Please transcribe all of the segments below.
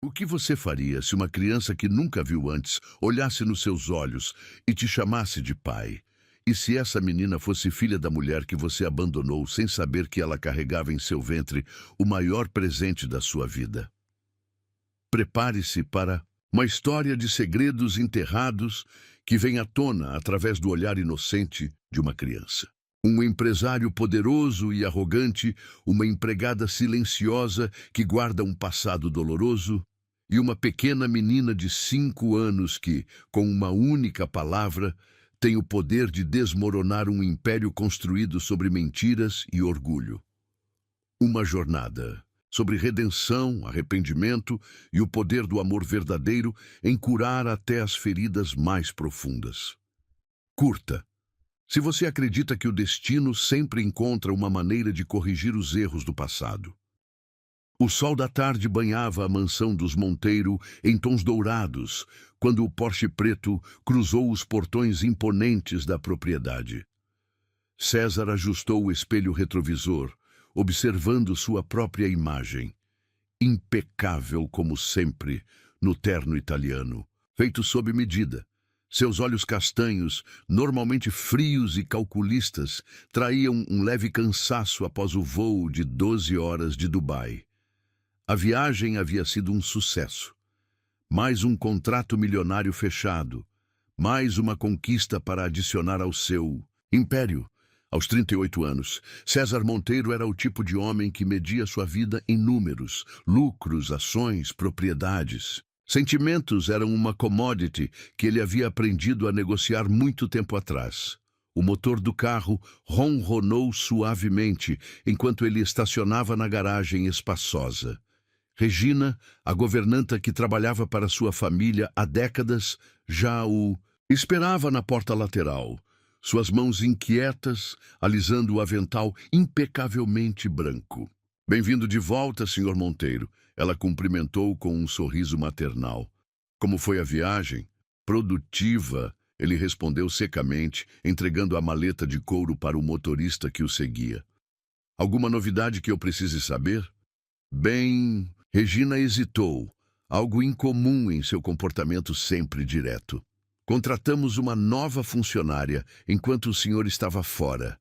O que você faria se uma criança que nunca viu antes olhasse nos seus olhos e te chamasse de pai? E se essa menina fosse filha da mulher que você abandonou sem saber que ela carregava em seu ventre o maior presente da sua vida? Prepare-se para uma história de segredos enterrados que vem à tona através do olhar inocente de uma criança. Um empresário poderoso e arrogante, uma empregada silenciosa que guarda um passado doloroso, e uma pequena menina de 5 anos que, com uma única palavra, tem o poder de desmoronar um império construído sobre mentiras e orgulho. Uma jornada sobre redenção, arrependimento e o poder do amor verdadeiro em curar até as feridas mais profundas. Curta. Se você acredita que o destino sempre encontra uma maneira de corrigir os erros do passado. O sol da tarde banhava a mansão dos Monteiro em tons dourados, quando o Porsche preto cruzou os portões imponentes da propriedade. César ajustou o espelho retrovisor, observando sua própria imagem. Impecável como sempre, no terno italiano, feito sob medida. Seus olhos castanhos, normalmente frios e calculistas, traíam um leve cansaço após o voo de 12 horas de Dubai. A viagem havia sido um sucesso. Mais um contrato milionário fechado. Mais uma conquista para adicionar ao seu império. Aos 38 anos, César Monteiro era o tipo de homem que media sua vida em números, lucros, ações, propriedades. Sentimentos eram uma commodity que ele havia aprendido a negociar muito tempo atrás. O motor do carro ronronou suavemente enquanto ele estacionava na garagem espaçosa. Regina, a governanta que trabalhava para sua família há décadas, já o esperava na porta lateral, suas mãos inquietas, alisando o avental impecavelmente branco. "Bem-vindo de volta, Sr. Monteiro." Ela cumprimentou com um sorriso maternal. "Como foi a viagem?" "Produtiva," ele respondeu secamente, entregando a maleta de couro para o motorista que o seguia. "Alguma novidade que eu precise saber?" "Bem..." Regina hesitou, algo incomum em seu comportamento sempre direto. "Contratamos uma nova funcionária enquanto o senhor estava fora.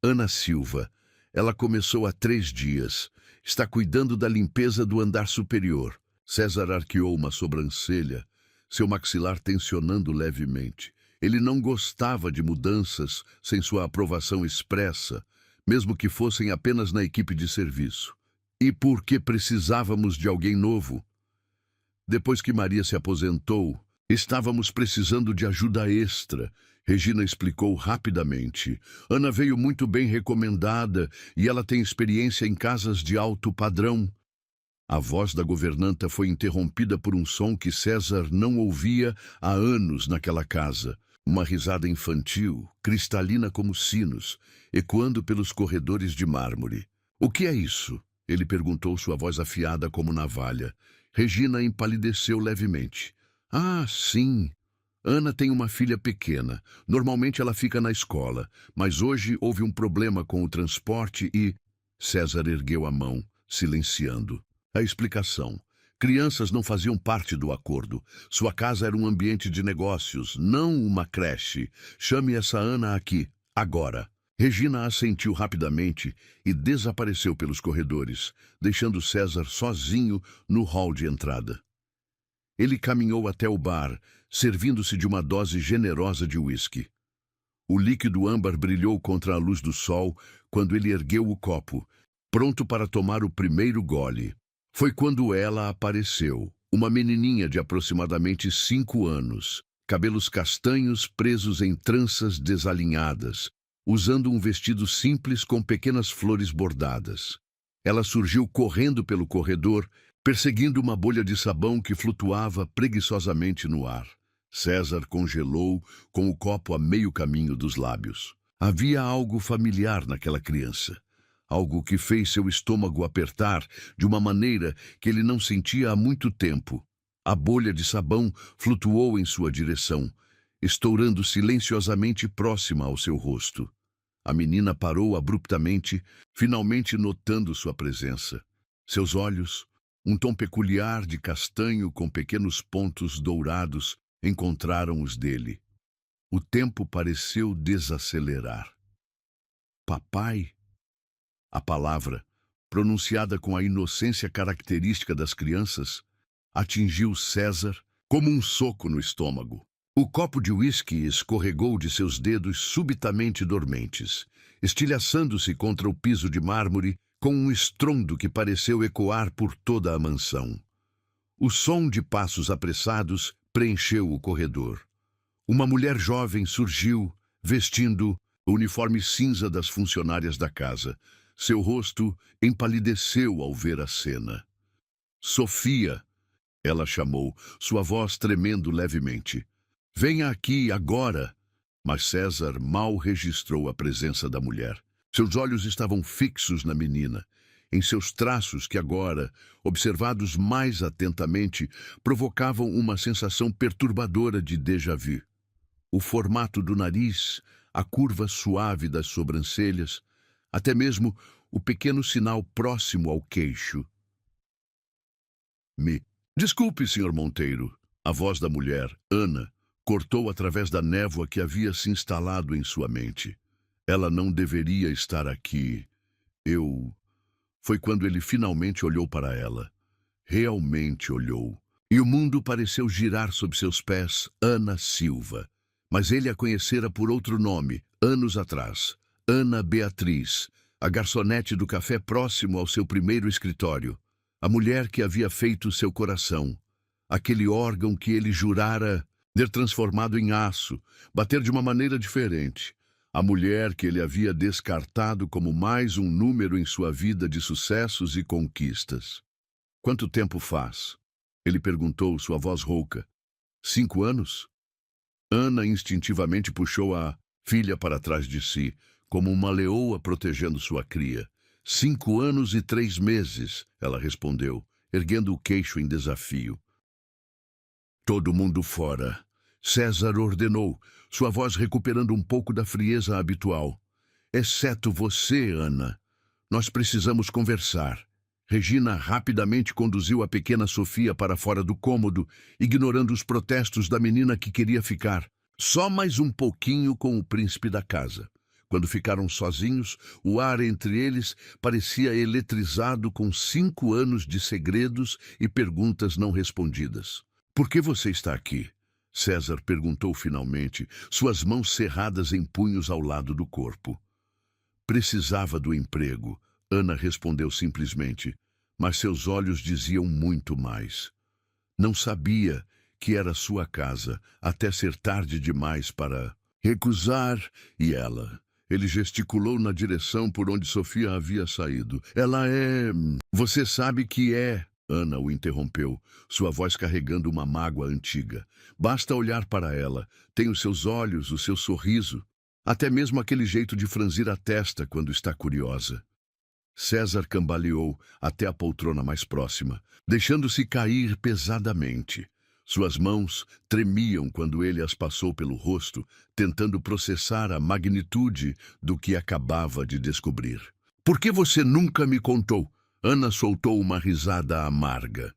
Ana Silva. Ela começou há 3 dias. Está cuidando da limpeza do andar superior." César arqueou uma sobrancelha, seu maxilar tensionando levemente. Ele não gostava de mudanças sem sua aprovação expressa, mesmo que fossem apenas na equipe de serviço. "E por que precisávamos de alguém novo?" "Depois que Maria se aposentou, estávamos precisando de ajuda extra." Regina explicou rapidamente. "Ana veio muito bem recomendada e ela tem experiência em casas de alto padrão." A voz da governanta foi interrompida por um som que César não ouvia há anos naquela casa. Uma risada infantil, cristalina como sinos, ecoando pelos corredores de mármore. "O que é isso?" Ele perguntou, sua voz afiada como navalha. Regina empalideceu levemente. "Ah, sim. Ana tem uma filha pequena. Normalmente ela fica na escola, mas hoje houve um problema com o transporte e..." César ergueu a mão, silenciando. A explicação. Crianças não faziam parte do acordo. Sua casa era um ambiente de negócios, não uma creche. "Chame essa Ana aqui, agora." Regina assentiu rapidamente e desapareceu pelos corredores, deixando César sozinho no hall de entrada. Ele caminhou até o bar, servindo-se de uma dose generosa de uísque. O líquido âmbar brilhou contra a luz do sol quando ele ergueu o copo, pronto para tomar o primeiro gole. Foi quando ela apareceu, uma menininha de aproximadamente 5 anos, cabelos castanhos presos em tranças desalinhadas, usando um vestido simples com pequenas flores bordadas. Ela surgiu correndo pelo corredor, perseguindo uma bolha de sabão que flutuava preguiçosamente no ar. César congelou, com o copo a meio caminho dos lábios. Havia algo familiar naquela criança. Algo que fez seu estômago apertar de uma maneira que ele não sentia há muito tempo. A bolha de sabão flutuou em sua direção, estourando silenciosamente próxima ao seu rosto. A menina parou abruptamente, finalmente notando sua presença. Seus olhos, Um tom peculiar de castanho com pequenos pontos dourados encontraram os dele. O tempo pareceu desacelerar. Papai? A palavra, pronunciada com a inocência característica das crianças, atingiu César como um soco no estômago. O copo de uísque escorregou de seus dedos subitamente dormentes, estilhaçando-se contra o piso de mármore com um estrondo que pareceu ecoar por toda a mansão. O som de passos apressados preencheu o corredor. Uma mulher jovem surgiu, vestindo o uniforme cinza das funcionárias da casa. Seu rosto empalideceu ao ver a cena. Sofia, ela chamou, sua voz tremendo levemente. Venha aqui agora. Mas César mal registrou a presença da mulher. Seus olhos estavam fixos na menina. Em seus traços que agora, observados mais atentamente, provocavam uma sensação perturbadora de déjà-vu. O formato do nariz, a curva suave das sobrancelhas, até mesmo o pequeno sinal próximo ao queixo. Desculpe, Sr. Monteiro. A voz da mulher, Ana, cortou através da névoa que havia se instalado em sua mente. Ela não deveria estar aqui. Foi quando ele finalmente olhou para ela. Realmente olhou. E o mundo pareceu girar sob seus pés. Ana Silva. Mas ele a conhecera por outro nome, anos atrás. Ana Beatriz, a garçonete do café próximo ao seu primeiro escritório. A mulher que havia feito seu coração. Aquele órgão que ele jurara ter transformado em aço, bater de uma maneira diferente. A mulher que ele havia descartado como mais um número em sua vida de sucessos e conquistas. Quanto tempo faz? Ele perguntou, sua voz rouca. 5 anos? Ana instintivamente puxou a filha para trás de si, como uma leoa protegendo sua cria. 5 anos e 3 meses, ela respondeu, erguendo o queixo em desafio. Todo mundo fora. César ordenou, sua voz recuperando um pouco da frieza habitual. Exceto você, Ana. Nós precisamos conversar. Regina rapidamente conduziu a pequena Sofia para fora do cômodo, ignorando os protestos da menina que queria ficar. Só mais um pouquinho com o príncipe da casa. Quando ficaram sozinhos, o ar entre eles parecia eletrizado com 5 anos de segredos e perguntas não respondidas. Por que você está aqui? César perguntou finalmente, suas mãos cerradas em punhos ao lado do corpo. Precisava do emprego, Ana respondeu simplesmente, mas seus olhos diziam muito mais. Não sabia que era sua casa, até ser tarde demais para recusar, e ela. Ele gesticulou na direção por onde Sofia havia saído. Ela é... Você sabe que é... Ana o interrompeu, sua voz carregando uma mágoa antiga. Basta olhar para ela. Tem os seus olhos, o seu sorriso. Até mesmo aquele jeito de franzir a testa quando está curiosa. César cambaleou até a poltrona mais próxima, deixando-se cair pesadamente. Suas mãos tremiam quando ele as passou pelo rosto, tentando processar a magnitude do que acabava de descobrir. Por que você nunca me contou? Ana soltou uma risada amarga.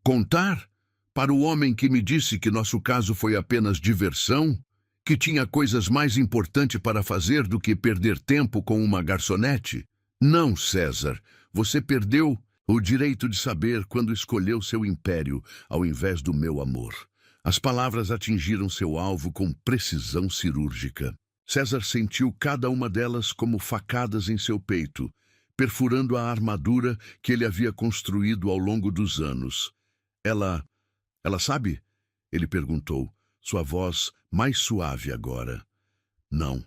Contar? Para o homem que me disse que nosso caso foi apenas diversão? Que tinha coisas mais importantes para fazer do que perder tempo com uma garçonete? Não, César. Você perdeu o direito de saber quando escolheu seu império ao invés do meu amor. As palavras atingiram seu alvo com precisão cirúrgica. César sentiu cada uma delas como facadas em seu peito, perfurando a armadura que ele havia construído ao longo dos anos. Ela sabe? Ele perguntou, sua voz mais suave agora. Não,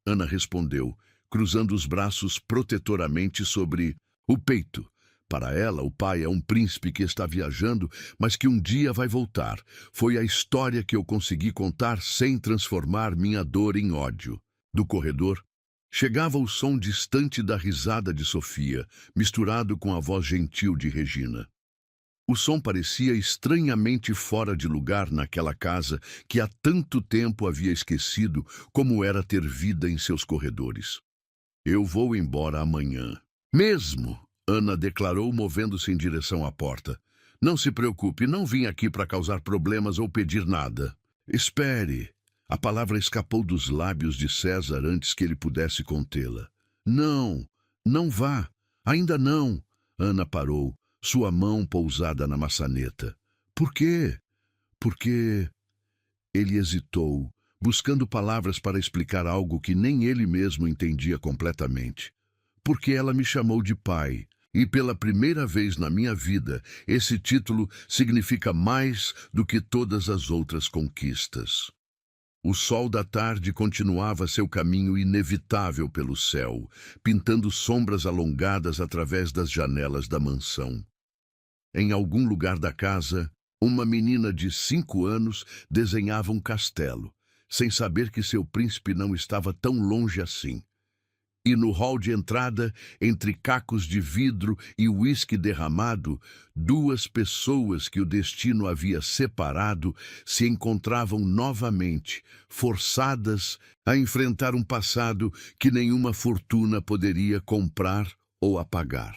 Ana respondeu, cruzando os braços protetoramente sobre o peito. Para ela, o pai é um príncipe que está viajando, mas que um dia vai voltar. Foi a história que eu consegui contar sem transformar minha dor em ódio. Do corredor, chegava o som distante da risada de Sofia, misturado com a voz gentil de Regina. O som parecia estranhamente fora de lugar naquela casa que há tanto tempo havia esquecido como era ter vida em seus corredores. Eu vou embora amanhã. Mesmo? Ana declarou, movendo-se em direção à porta. Não se preocupe, não vim aqui para causar problemas ou pedir nada. Espere. A palavra escapou dos lábios de César antes que ele pudesse contê-la. Não, não vá. Ainda não. Ana parou, sua mão pousada na maçaneta. Por quê? Porque... Ele hesitou, buscando palavras para explicar algo que nem ele mesmo entendia completamente. Porque ela me chamou de pai. E pela primeira vez na minha vida, esse título significa mais do que todas as outras conquistas. O sol da tarde continuava seu caminho inevitável pelo céu, pintando sombras alongadas através das janelas da mansão. Em algum lugar da casa, uma menina de 5 anos desenhava um castelo, sem saber que seu príncipe não estava tão longe assim. E no hall de entrada, entre cacos de vidro e uísque derramado, 2 pessoas que o destino havia separado se encontravam novamente, forçadas a enfrentar um passado que nenhuma fortuna poderia comprar ou apagar.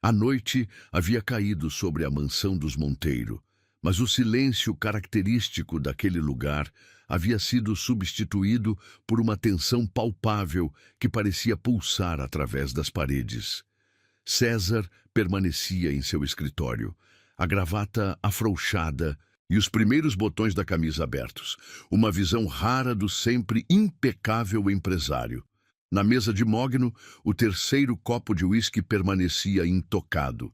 A noite havia caído sobre a mansão dos Monteiro, mas o silêncio característico daquele lugar havia sido substituído por uma tensão palpável que parecia pulsar através das paredes. César permanecia em seu escritório, a gravata afrouxada e os primeiros botões da camisa abertos, uma visão rara do sempre impecável empresário. Na mesa de mogno, o 3º copo de uísque permanecia intocado.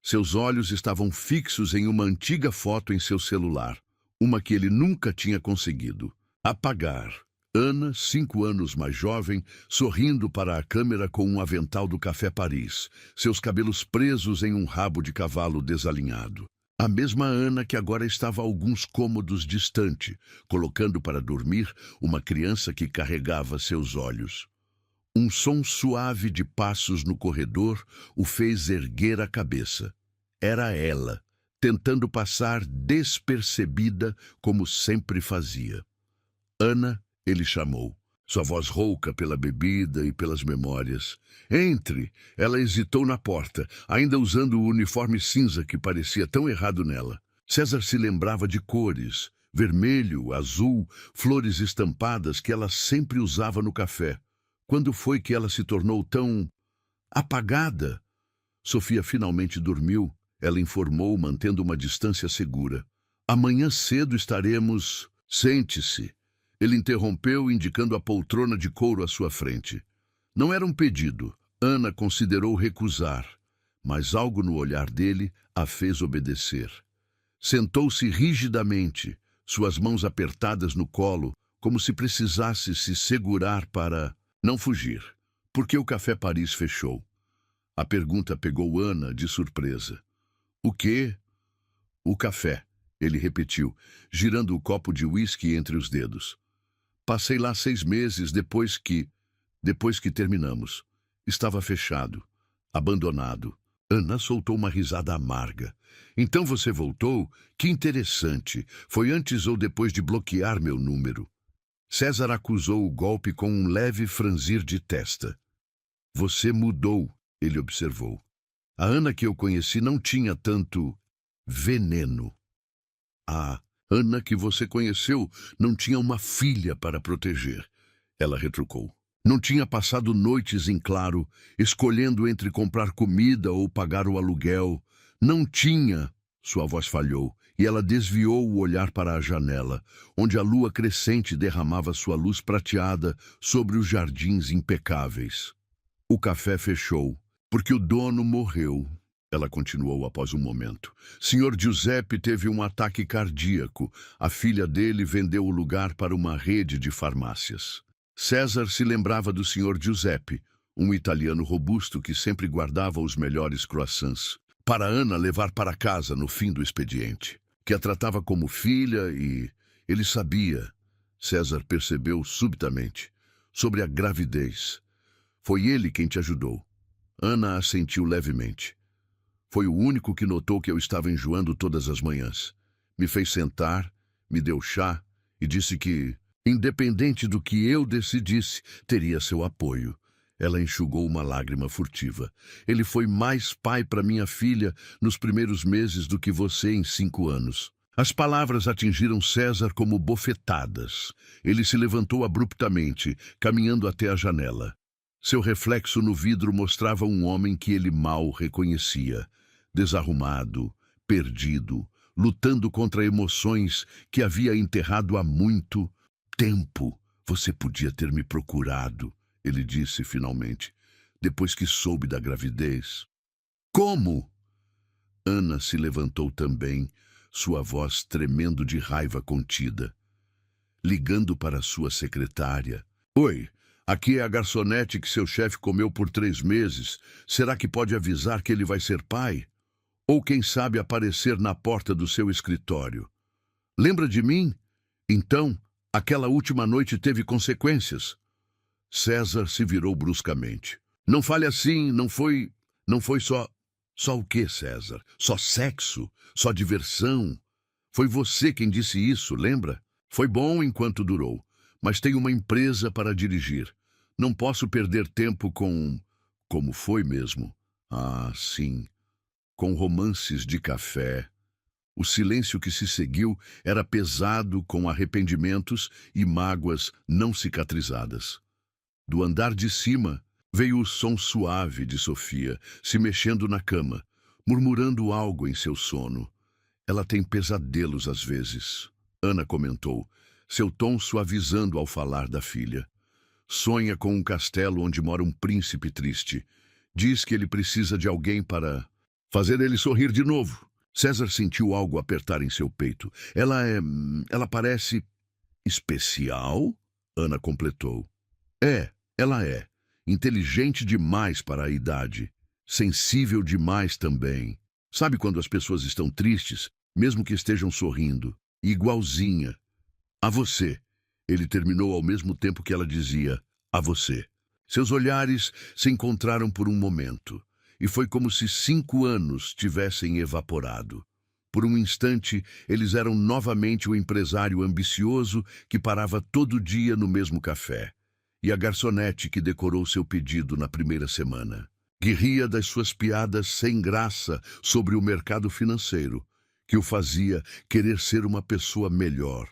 Seus olhos estavam fixos em uma antiga foto em seu celular, uma que ele nunca tinha conseguido apagar. Ana, 5 anos mais jovem, sorrindo para a câmera com um avental do Café Paris, seus cabelos presos em um rabo de cavalo desalinhado. A mesma Ana que agora estava a alguns cômodos distante, colocando para dormir uma criança que carregava seus olhos. Um som suave de passos no corredor o fez erguer a cabeça. Era ela, tentando passar despercebida como sempre fazia. Ana, ele chamou, sua voz rouca pela bebida e pelas memórias. Entre! Ela hesitou na porta, ainda usando o uniforme cinza que parecia tão errado nela. César se lembrava de cores, vermelho, azul, flores estampadas que ela sempre usava no café. Quando foi que ela se tornou tão apagada? Sofia finalmente dormiu, ela informou, mantendo uma distância segura. Amanhã cedo estaremos... Sente-se. Ele interrompeu, indicando a poltrona de couro à sua frente. Não era um pedido. Ana considerou recusar, mas algo no olhar dele a fez obedecer. Sentou-se rigidamente, suas mãos apertadas no colo, como se precisasse se segurar para não fugir. Por que o Café Paris fechou? A pergunta pegou Ana de surpresa. O quê? O café, ele repetiu, girando o copo de uísque entre os dedos. Passei lá 6 meses depois que terminamos. Estava fechado, abandonado. Ana soltou uma risada amarga. Então você voltou? Que interessante. Foi antes ou depois de bloquear meu número? César acusou o golpe com um leve franzir de testa. Você mudou, ele observou. A Ana que eu conheci não tinha tanto veneno. A Ana que você conheceu não tinha uma filha para proteger, ela retrucou. Não tinha passado noites em claro, escolhendo entre comprar comida ou pagar o aluguel. Não tinha, sua voz falhou, e ela desviou o olhar para a janela, onde a lua crescente derramava sua luz prateada sobre os jardins impecáveis. O café fechou, porque o dono morreu. Ela continuou após um momento. Senhor Giuseppe teve um ataque cardíaco. A filha dele vendeu o lugar para uma rede de farmácias. César se lembrava do Senhor Giuseppe, um italiano robusto que sempre guardava os melhores croissants, para Ana levar para casa no fim do expediente, que a tratava como filha e... Ele sabia, César percebeu subitamente, sobre a gravidez. Foi ele quem te ajudou. Ana assentiu levemente. Foi o único que notou que eu estava enjoando todas as manhãs. Me fez sentar, me deu chá e disse que, independente do que eu decidisse, teria seu apoio. Ela enxugou uma lágrima furtiva. Ele foi mais pai para minha filha nos primeiros meses do que você em 5 anos. As palavras atingiram César como bofetadas. Ele se levantou abruptamente, caminhando até a janela. Seu reflexo no vidro mostrava um homem que ele mal reconhecia, desarrumado, perdido, lutando contra emoções que havia enterrado há muito tempo. Você podia ter me procurado, ele disse finalmente, depois que soube da gravidez. Como? Ana se levantou também, sua voz tremendo de raiva contida. Ligando para sua secretária. Oi, aqui é a garçonete que seu chefe comeu por 3 meses. Será que pode avisar que ele vai ser pai? Ou quem sabe aparecer na porta do seu escritório? Lembra de mim? Então, aquela última noite teve consequências. César se virou bruscamente. Não fale assim, não foi só... Só o quê, César? Só sexo? Só diversão? Foi você quem disse isso, lembra? Foi bom enquanto durou, mas tenho uma empresa para dirigir. Não posso perder tempo com... Como foi mesmo? Ah, sim. Com romances de café. O silêncio que se seguiu era pesado com arrependimentos e mágoas não cicatrizadas. Do andar de cima, veio o som suave de Sofia, se mexendo na cama, murmurando algo em seu sono. Ela tem pesadelos às vezes, Ana comentou, seu tom suavizando ao falar da filha. Sonha com um castelo onde mora um príncipe triste. Diz que ele precisa de alguém para fazer ele sorrir de novo. César sentiu algo apertar em seu peito. Ela parece especial? Ana completou. Ela é. Inteligente demais para a idade. Sensível demais também. Sabe quando as pessoas estão tristes, mesmo que estejam sorrindo? Igualzinha. A você. Ele terminou ao mesmo tempo que ela dizia, a você. Seus olhares se encontraram por um momento, e foi como se 5 anos tivessem evaporado. Por um instante, eles eram novamente o empresário ambicioso que parava todo dia no mesmo café, e a garçonete que decorou seu pedido na primeira semana. Que ria das suas piadas sem graça sobre o mercado financeiro, que o fazia querer ser uma pessoa melhor.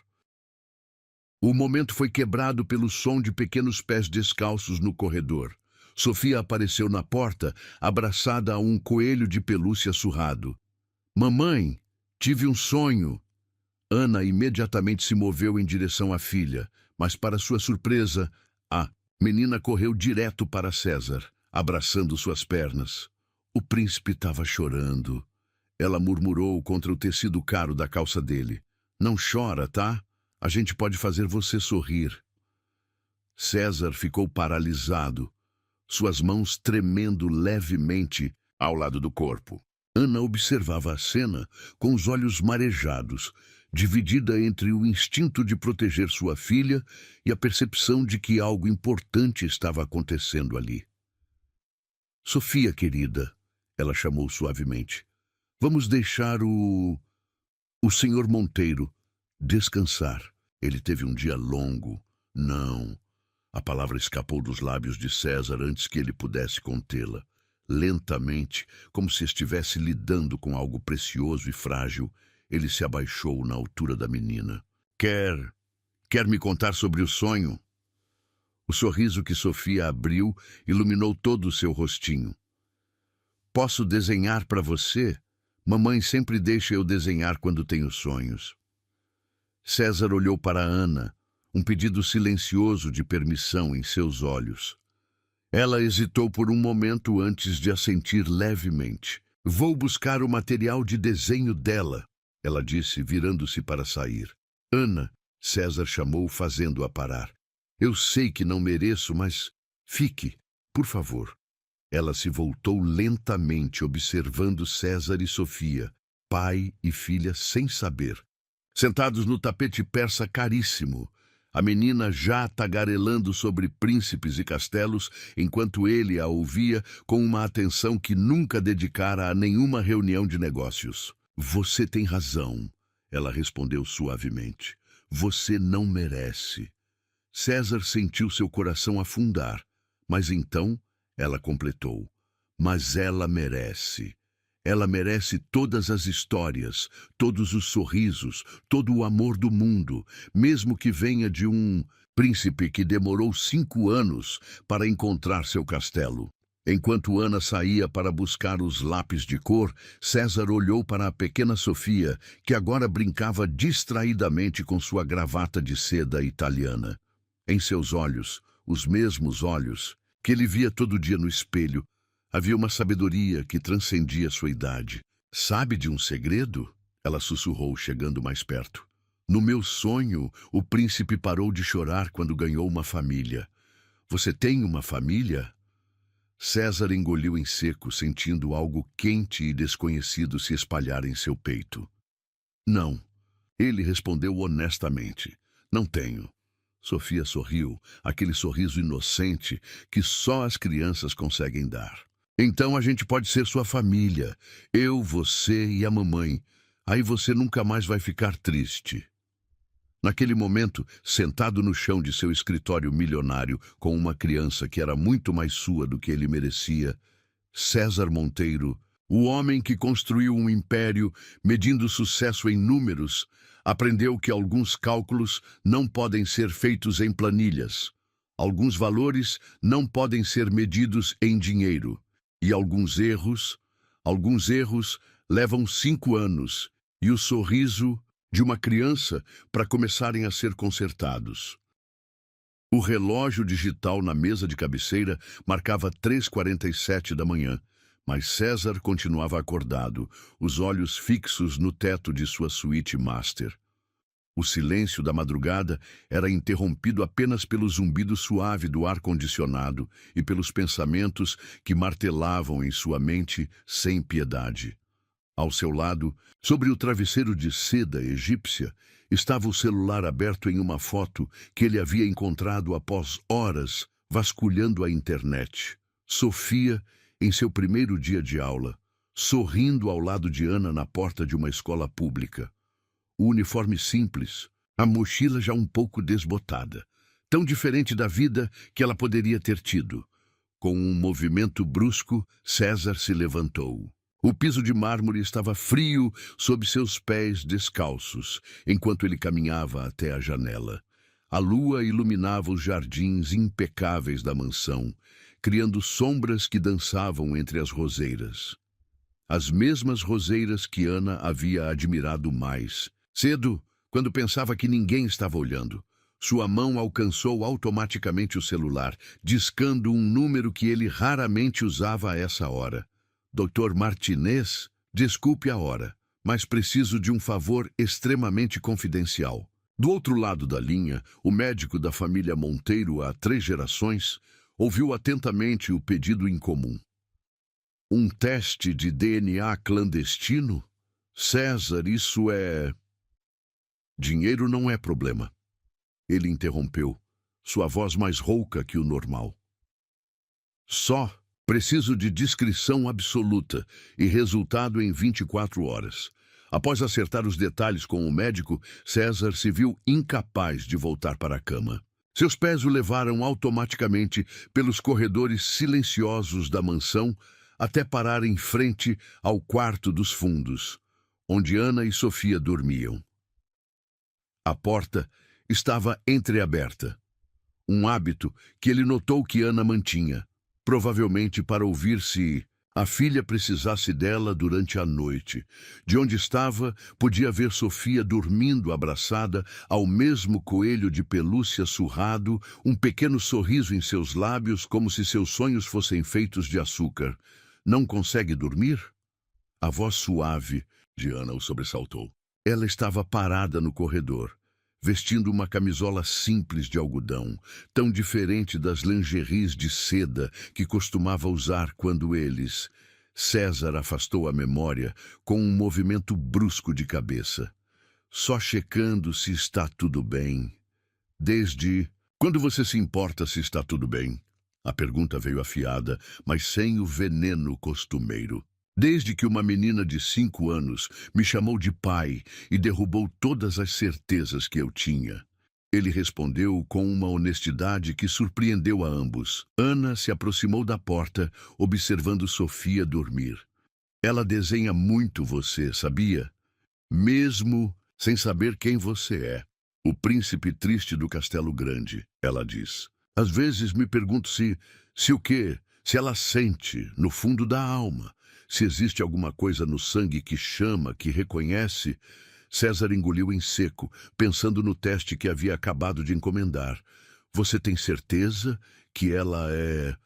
O momento foi quebrado pelo som de pequenos pés descalços no corredor. Sofia apareceu na porta, abraçada a um coelho de pelúcia surrado. Mamãe, tive um sonho. Ana imediatamente se moveu em direção à filha, mas para sua surpresa, a menina correu direto para César, abraçando suas pernas. O príncipe estava chorando. Ela murmurou contra o tecido caro da calça dele. Não chora, tá? A gente pode fazer você sorrir. César ficou paralisado, suas mãos tremendo levemente ao lado do corpo. Ana observava a cena com os olhos marejados, dividida entre o instinto de proteger sua filha e a percepção de que algo importante estava acontecendo ali. Sofia, querida, ela chamou suavemente, vamos deixar o senhor Monteiro descansar. Ele teve um dia longo. Não. A palavra escapou dos lábios de César antes que ele pudesse contê-la. Lentamente, como se estivesse lidando com algo precioso e frágil, ele se abaixou na altura da menina. Quer me contar sobre o sonho? O sorriso que Sofia abriu iluminou todo o seu rostinho. Posso desenhar para você? Mamãe sempre deixa eu desenhar quando tenho sonhos. César olhou para Ana, um pedido silencioso de permissão em seus olhos. Ela hesitou por um momento antes de assentir levemente. Vou buscar o material de desenho dela, ela disse, virando-se para sair. Ana, César chamou, fazendo-a parar. Eu sei que não mereço, mas fique, por favor. Ela se voltou lentamente, observando César e Sofia, pai e filha sem saber. Sentados no tapete persa caríssimo, a menina já tagarelando sobre príncipes e castelos, enquanto ele a ouvia com uma atenção que nunca dedicara a nenhuma reunião de negócios. Você tem razão, ela respondeu suavemente. Você não merece. César sentiu seu coração afundar, Mas então ela completou: mas ela merece. Ela merece todas as histórias, todos os sorrisos, todo o amor do mundo, mesmo que venha de um príncipe que demorou 5 anos para encontrar seu castelo. Enquanto Ana saía para buscar os lápis de cor, César olhou para a pequena Sofia, que agora brincava distraidamente com sua gravata de seda italiana. Em seus olhos, os mesmos olhos que ele via todo dia no espelho, havia uma sabedoria que transcendia sua idade. Sabe de um segredo? Ela sussurrou, chegando mais perto. No meu sonho, o príncipe parou de chorar quando ganhou uma família. Você tem uma família? César engoliu em seco, sentindo algo quente e desconhecido se espalhar em seu peito. Não. Ele respondeu honestamente. Não tenho. Sofia sorriu, aquele sorriso inocente que só as crianças conseguem dar. Então a gente pode ser sua família, eu, você e a mamãe. Aí você nunca mais vai ficar triste. Naquele momento, sentado no chão de seu escritório milionário com uma criança que era muito mais sua do que ele merecia, César Monteiro, o homem que construiu um império medindo sucesso em números, aprendeu que alguns cálculos não podem ser feitos em planilhas. Alguns valores não podem ser medidos em dinheiro. E alguns erros levam 5 anos e o sorriso de uma criança para começarem a ser consertados. O relógio digital na mesa de cabeceira marcava 3h47 da manhã, mas César continuava acordado, os olhos fixos no teto de sua suíte master. O silêncio da madrugada era interrompido apenas pelo zumbido suave do ar-condicionado e pelos pensamentos que martelavam em sua mente sem piedade. Ao seu lado, sobre o travesseiro de seda egípcia, estava o celular aberto em uma foto que ele havia encontrado após horas vasculhando a internet. Sofia, em seu primeiro dia de aula, sorrindo ao lado de Ana na porta de uma escola pública. O uniforme simples, a mochila já um pouco desbotada, tão diferente da vida que ela poderia ter tido. Com um movimento brusco, César se levantou. O piso de mármore estava frio sob seus pés descalços, enquanto ele caminhava até a janela. A lua iluminava os jardins impecáveis da mansão, criando sombras que dançavam entre as roseiras. As mesmas roseiras que Ana havia admirado mais. Cedo, quando pensava que ninguém estava olhando, sua mão alcançou automaticamente o celular, discando um número que ele raramente usava a essa hora. Dr. Martinez, desculpe a hora, mas preciso de um favor extremamente confidencial. Do outro lado da linha, o médico da família Monteiro há 3 gerações ouviu atentamente o pedido incomum. Um teste de DNA clandestino? César, isso é... Dinheiro não é problema. Ele interrompeu, sua voz mais rouca que o normal. Só preciso de discrição absoluta e resultado em 24 horas. Após acertar os detalhes com o médico, César se viu incapaz de voltar para a cama. Seus pés o levaram automaticamente pelos corredores silenciosos da mansão até parar em frente ao quarto dos fundos, onde Ana e Sofia dormiam. A porta estava entreaberta, um hábito que ele notou que Ana mantinha, provavelmente para ouvir se a filha precisasse dela durante a noite. De onde estava, podia ver Sofia dormindo abraçada ao mesmo coelho de pelúcia surrado, um pequeno sorriso em seus lábios como se seus sonhos fossem feitos de açúcar. Não consegue dormir? A voz suave de Ana o sobressaltou. Ela estava parada no corredor, vestindo uma camisola simples de algodão, tão diferente das lingeries de seda que costumava usar quando eles... César afastou a memória com um movimento brusco de cabeça. Só checando se está tudo bem. Desde... Quando você se importa se está tudo bem? A pergunta veio afiada, mas sem o veneno costumeiro. Desde que uma menina de 5 anos me chamou de pai e derrubou todas as certezas que eu tinha. Ele respondeu com uma honestidade que surpreendeu a ambos. Ana se aproximou da porta, observando Sofia dormir. Ela desenha muito você, sabia? Mesmo sem saber quem você é. O príncipe triste do Castelo Grande, ela diz. Às vezes me pergunto se o quê? Se ela sente, no fundo da alma. Se existe alguma coisa no sangue que chama, que reconhece. César engoliu em seco, pensando no teste que havia acabado de encomendar. Você tem certeza que ela é...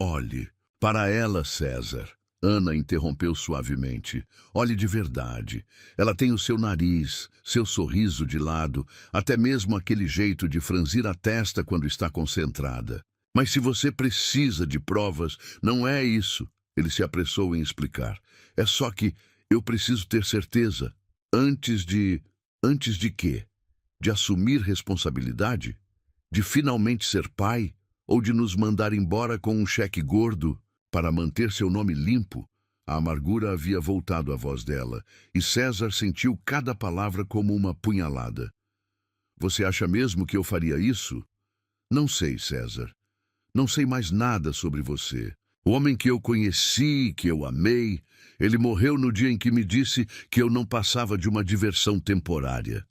Olhe, para ela, César. Ana interrompeu suavemente. Olhe de verdade. Ela tem o seu nariz, seu sorriso de lado, até mesmo aquele jeito de franzir a testa quando está concentrada. Mas se você precisa de provas, não é isso. Ele se apressou em explicar. É só que eu preciso ter certeza. Antes de quê? De assumir responsabilidade? De finalmente ser pai? Ou de nos mandar embora com um cheque gordo para manter seu nome limpo? A amargura havia voltado à voz dela, e César sentiu cada palavra como uma punhalada. Você acha mesmo que eu faria isso? Não sei, César. Não sei mais nada sobre você. O homem que eu conheci, que eu amei, ele morreu no dia em que me disse que eu não passava de uma diversão temporária.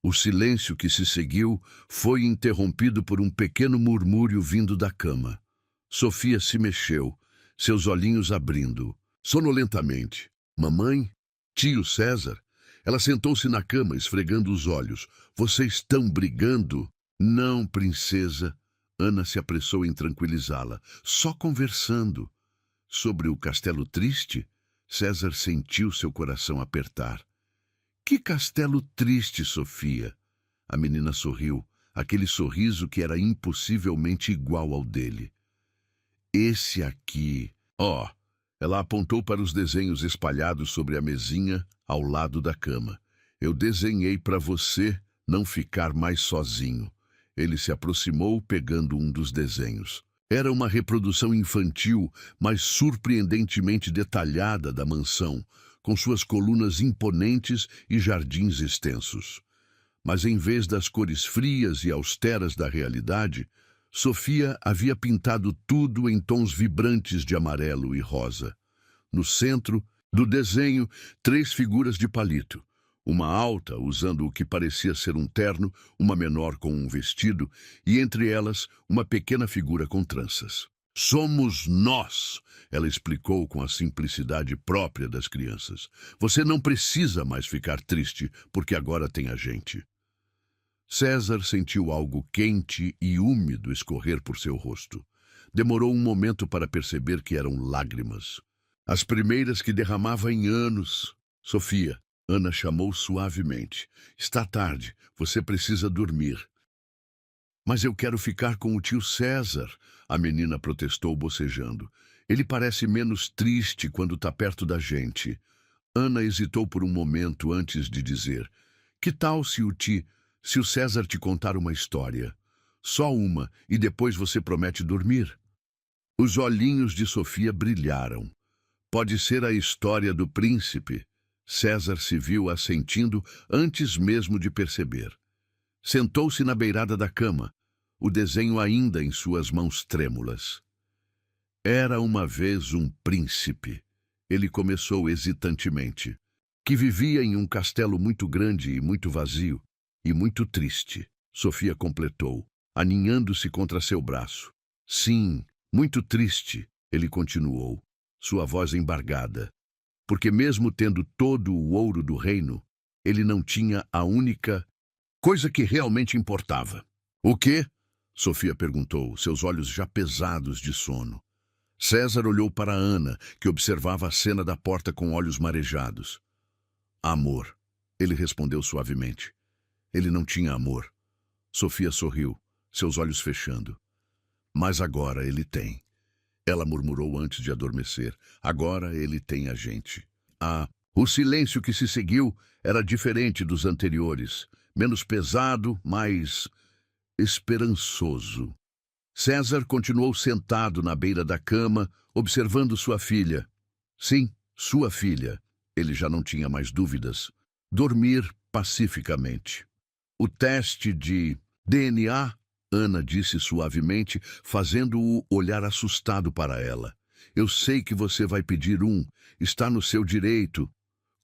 O silêncio que se seguiu foi interrompido por um pequeno murmúrio vindo da cama. Sofia se mexeu, seus olhinhos abrindo, sonolentamente. Mamãe? Tio César? Ela sentou-se na cama, esfregando os olhos. Vocês estão brigando? Não, princesa. Ana se apressou em tranquilizá-la. Só conversando. Sobre o castelo triste, César sentiu seu coração apertar. Que castelo triste, Sofia! A menina sorriu, aquele sorriso que era impossivelmente igual ao dele. Esse aqui... Oh! Ela apontou para os desenhos espalhados sobre a mesinha ao lado da cama. Eu desenhei para você não ficar mais sozinho. Ele se aproximou pegando um dos desenhos. Era uma reprodução infantil, mas surpreendentemente detalhada da mansão, com suas colunas imponentes e jardins extensos. Mas em vez das cores frias e austeras da realidade, Sofia havia pintado tudo em tons vibrantes de amarelo e rosa. No centro do desenho, 3 figuras de palito. Uma alta, usando o que parecia ser um terno, uma menor com um vestido, e entre elas, uma pequena figura com tranças. Somos nós, ela explicou com a simplicidade própria das crianças. Você não precisa mais ficar triste, porque agora tem a gente. César sentiu algo quente e úmido escorrer por seu rosto. Demorou um momento para perceber que eram lágrimas. As primeiras que derramava em anos. Sofia, Ana chamou suavemente. Está tarde, você precisa dormir. Mas eu quero ficar com o tio César, a menina protestou bocejando. Ele parece menos triste quando está perto da gente. Ana hesitou por um momento antes de dizer. Que tal se o César te contar uma história? Só uma, e depois você promete dormir? Os olhinhos de Sofia brilharam. Pode ser a história do príncipe. César se viu assentindo antes mesmo de perceber. Sentou-se na beirada da cama, o desenho ainda em suas mãos trêmulas. Era uma vez um príncipe, ele começou hesitantemente, que vivia em um castelo muito grande e muito vazio, e muito triste. Sofia completou, aninhando-se contra seu braço. Sim, muito triste, ele continuou, sua voz embargada, porque mesmo tendo todo o ouro do reino, ele não tinha a única coisa que realmente importava. O quê? Sofia perguntou, seus olhos já pesados de sono. César olhou para Ana, que observava a cena da porta com olhos marejados. Amor, ele respondeu suavemente. Ele não tinha amor. Sofia sorriu, seus olhos fechando. Mas agora ele tem. Ela murmurou antes de adormecer. Agora ele tem a gente. O silêncio que se seguiu era diferente dos anteriores. Menos pesado, mais esperançoso. César continuou sentado na beira da cama, observando sua filha. Sim, sua filha. Ele já não tinha mais dúvidas. Dormir pacificamente. O teste de DNA, Ana disse suavemente, fazendo-o olhar assustado para ela. Eu sei que você vai pedir um. Está no seu direito.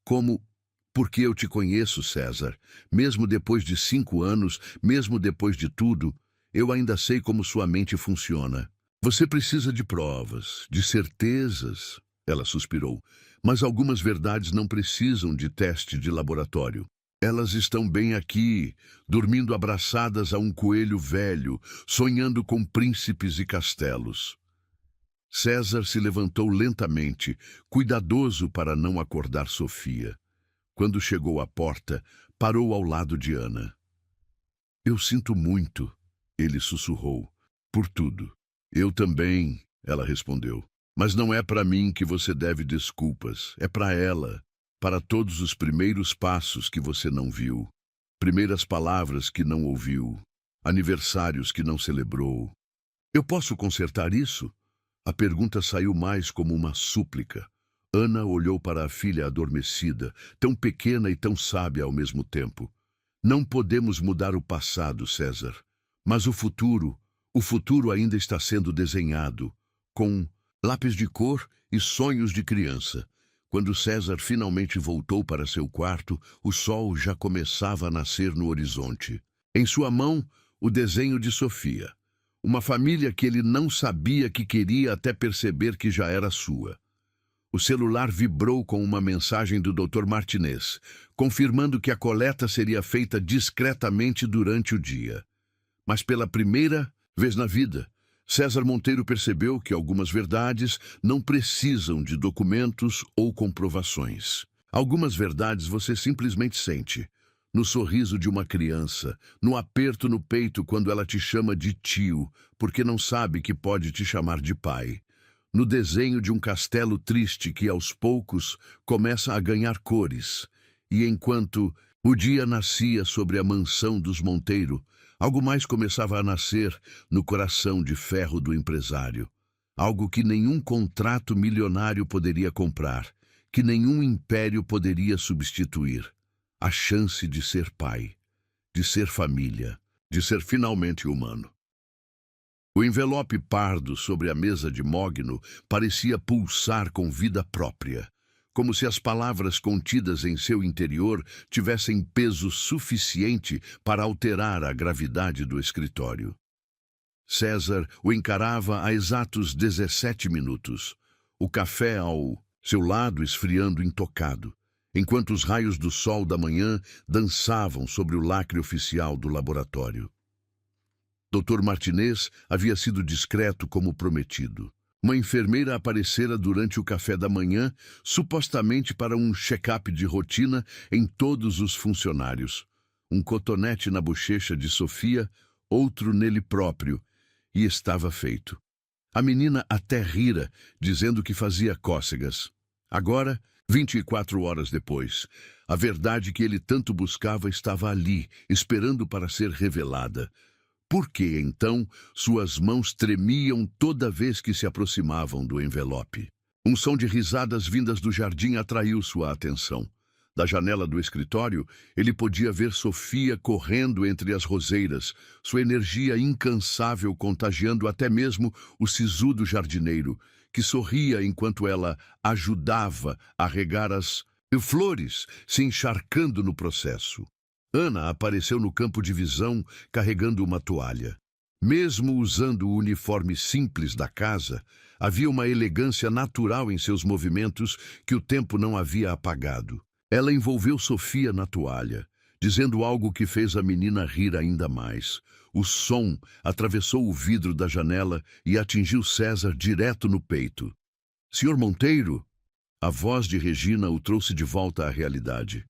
Como? Porque eu te conheço, César. Mesmo depois de 5 anos, mesmo depois de tudo, eu ainda sei como sua mente funciona. Você precisa de provas, de certezas. Ela suspirou. Mas algumas verdades não precisam de teste de laboratório. Elas estão bem aqui, dormindo abraçadas a um coelho velho, sonhando com príncipes e castelos. César se levantou lentamente, cuidadoso para não acordar Sofia. Quando chegou à porta, parou ao lado de Ana. Eu sinto muito, ele sussurrou, por tudo. Eu também, ela respondeu. Mas não é para mim que você deve desculpas, é para ela. Para todos os primeiros passos que você não viu, primeiras palavras que não ouviu, aniversários que não celebrou. Eu posso consertar isso? A pergunta saiu mais como uma súplica. Ana olhou para a filha adormecida, tão pequena e tão sábia ao mesmo tempo. Não podemos mudar o passado, César. Mas o futuro ainda está sendo desenhado, com lápis de cor e sonhos de criança. Quando César finalmente voltou para seu quarto, o sol já começava a nascer no horizonte. Em sua mão, o desenho de Sofia. Uma família que ele não sabia que queria até perceber que já era sua. O celular vibrou com uma mensagem do Dr. Martinez, confirmando que a coleta seria feita discretamente durante o dia. Mas pela primeira vez na vida, César Monteiro percebeu que algumas verdades não precisam de documentos ou comprovações. Algumas verdades você simplesmente sente. No sorriso de uma criança, no aperto no peito quando ela te chama de tio, porque não sabe que pode te chamar de pai. No desenho de um castelo triste que, aos poucos, começa a ganhar cores. E enquanto o dia nascia sobre a mansão dos Monteiro, algo mais começava a nascer no coração de ferro do empresário. Algo que nenhum contrato milionário poderia comprar, que nenhum império poderia substituir. A chance de ser pai, de ser família, de ser finalmente humano. O envelope pardo sobre a mesa de mogno parecia pulsar com vida própria, como se as palavras contidas em seu interior tivessem peso suficiente para alterar a gravidade do escritório. César o encarava há exatos 17 minutos, o café ao seu lado esfriando intocado, enquanto os raios do sol da manhã dançavam sobre o lacre oficial do laboratório. Dr. Martinez havia sido discreto como prometido. Uma enfermeira aparecera durante o café da manhã, supostamente para um check-up de rotina em todos os funcionários. Um cotonete na bochecha de Sofia, outro nele próprio, e estava feito. A menina até rira, dizendo que fazia cócegas. Agora, 24 horas depois, a verdade que ele tanto buscava estava ali, esperando para ser revelada. Por que, então, suas mãos tremiam toda vez que se aproximavam do envelope? Um som de risadas vindas do jardim atraiu sua atenção. Da janela do escritório, ele podia ver Sofia correndo entre as roseiras, sua energia incansável contagiando até mesmo o sisudo jardineiro, que sorria enquanto ela ajudava a regar as flores, se encharcando no processo. Ana apareceu no campo de visão carregando uma toalha. Mesmo usando o uniforme simples da casa, havia uma elegância natural em seus movimentos que o tempo não havia apagado. Ela envolveu Sofia na toalha, dizendo algo que fez a menina rir ainda mais. O som atravessou o vidro da janela e atingiu César direto no peito. Senhor Monteiro? A voz de Regina o trouxe de volta à realidade.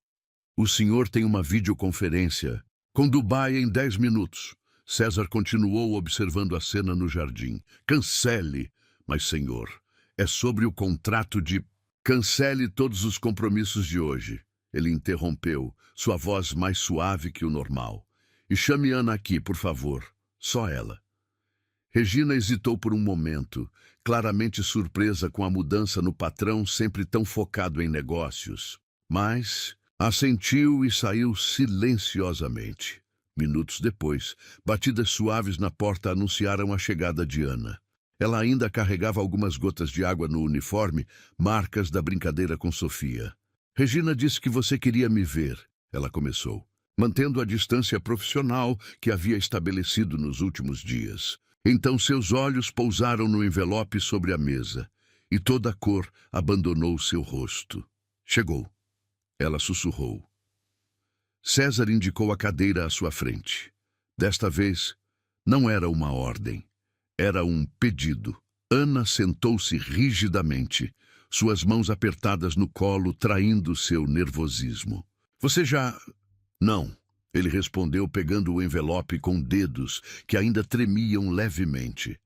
O senhor tem uma videoconferência com Dubai em 10 minutos. César continuou observando a cena no jardim. Cancele. Mas, senhor, é sobre o contrato de... Cancele todos os compromissos de hoje. Ele interrompeu, sua voz mais suave que o normal. E chame Ana aqui, por favor. Só ela. Regina hesitou por um momento, claramente surpresa com a mudança no patrão sempre tão focado em negócios. Mas assentiu e saiu silenciosamente. Minutos depois, batidas suaves na porta anunciaram a chegada de Ana. Ela ainda carregava algumas gotas de água no uniforme, marcas da brincadeira com Sofia. Regina disse que você queria me ver, ela começou, mantendo a distância profissional que havia estabelecido nos últimos dias. Então seus olhos pousaram no envelope sobre a mesa, e toda a cor abandonou seu rosto. Chegou. Ela sussurrou. César indicou a cadeira à sua frente. Desta vez, não era uma ordem. Era um pedido. Ana sentou-se rigidamente, suas mãos apertadas no colo, traindo seu nervosismo. Você já... Não, ele respondeu, pegando o envelope com dedos que ainda tremiam levemente.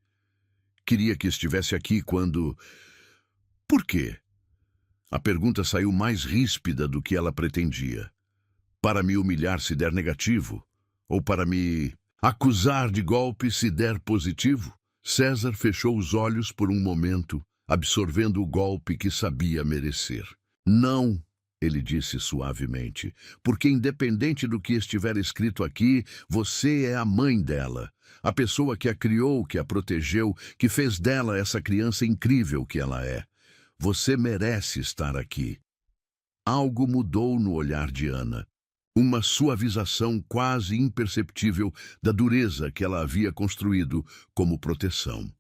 Queria que estivesse aqui quando... Por quê? A pergunta saiu mais ríspida do que ela pretendia. Para me humilhar se der negativo? Ou para me acusar de golpe se der positivo? César fechou os olhos por um momento, absorvendo o golpe que sabia merecer. Não, ele disse suavemente, porque independente do que estiver escrito aqui, você é a mãe dela. A pessoa que a criou, que a protegeu, que fez dela essa criança incrível que ela é. Você merece estar aqui. Algo mudou no olhar de Ana. Uma suavização quase imperceptível da dureza que ela havia construído como proteção.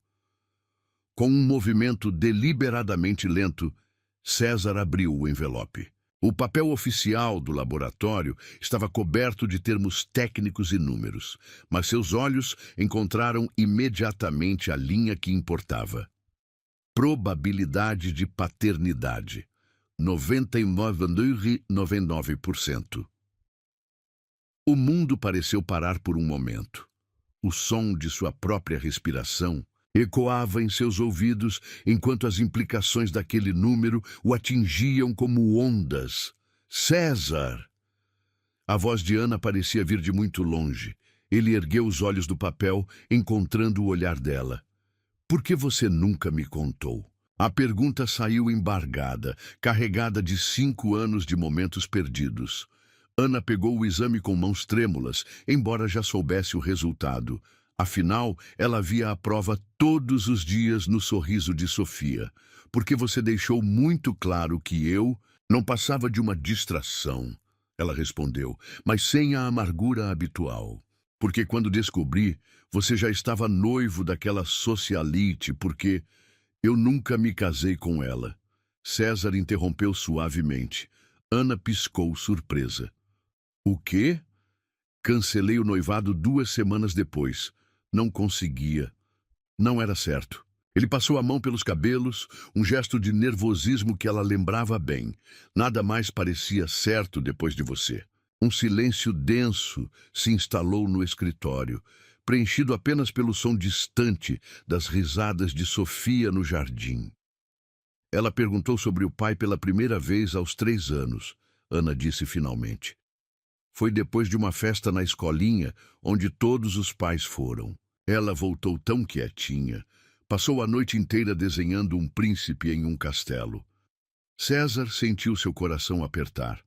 Com um movimento deliberadamente lento, César abriu o envelope. O papel oficial do laboratório estava coberto de termos técnicos e números, mas seus olhos encontraram imediatamente a linha que importava. Probabilidade de paternidade. 99,99%. O mundo pareceu parar por um momento. O som de sua própria respiração ecoava em seus ouvidos enquanto as implicações daquele número o atingiam como ondas. César! A voz de Ana parecia vir de muito longe. Ele ergueu os olhos do papel, encontrando o olhar dela. Por que você nunca me contou? A pergunta saiu embargada, carregada de 5 anos de momentos perdidos. Ana pegou o exame com mãos trêmulas, embora já soubesse o resultado. Afinal, ela via a prova todos os dias no sorriso de Sofia. Porque você deixou muito claro que eu não passava de uma distração, ela respondeu, mas sem a amargura habitual. Porque quando descobri, você já estava noivo daquela socialite, porque eu nunca me casei com ela. César interrompeu suavemente. Ana piscou, surpresa. O quê? Cancelei o noivado 2 semanas depois. Não conseguia. Não era certo. Ele passou a mão pelos cabelos, um gesto de nervosismo que ela lembrava bem. Nada mais parecia certo depois de você. Um silêncio denso se instalou no escritório, preenchido apenas pelo som distante das risadas de Sofia no jardim. Ela perguntou sobre o pai pela primeira vez aos 3 anos, Ana disse finalmente. Foi depois de uma festa na escolinha, onde todos os pais foram. Ela voltou tão quietinha. Passou a noite inteira desenhando um príncipe em um castelo. César sentiu seu coração apertar.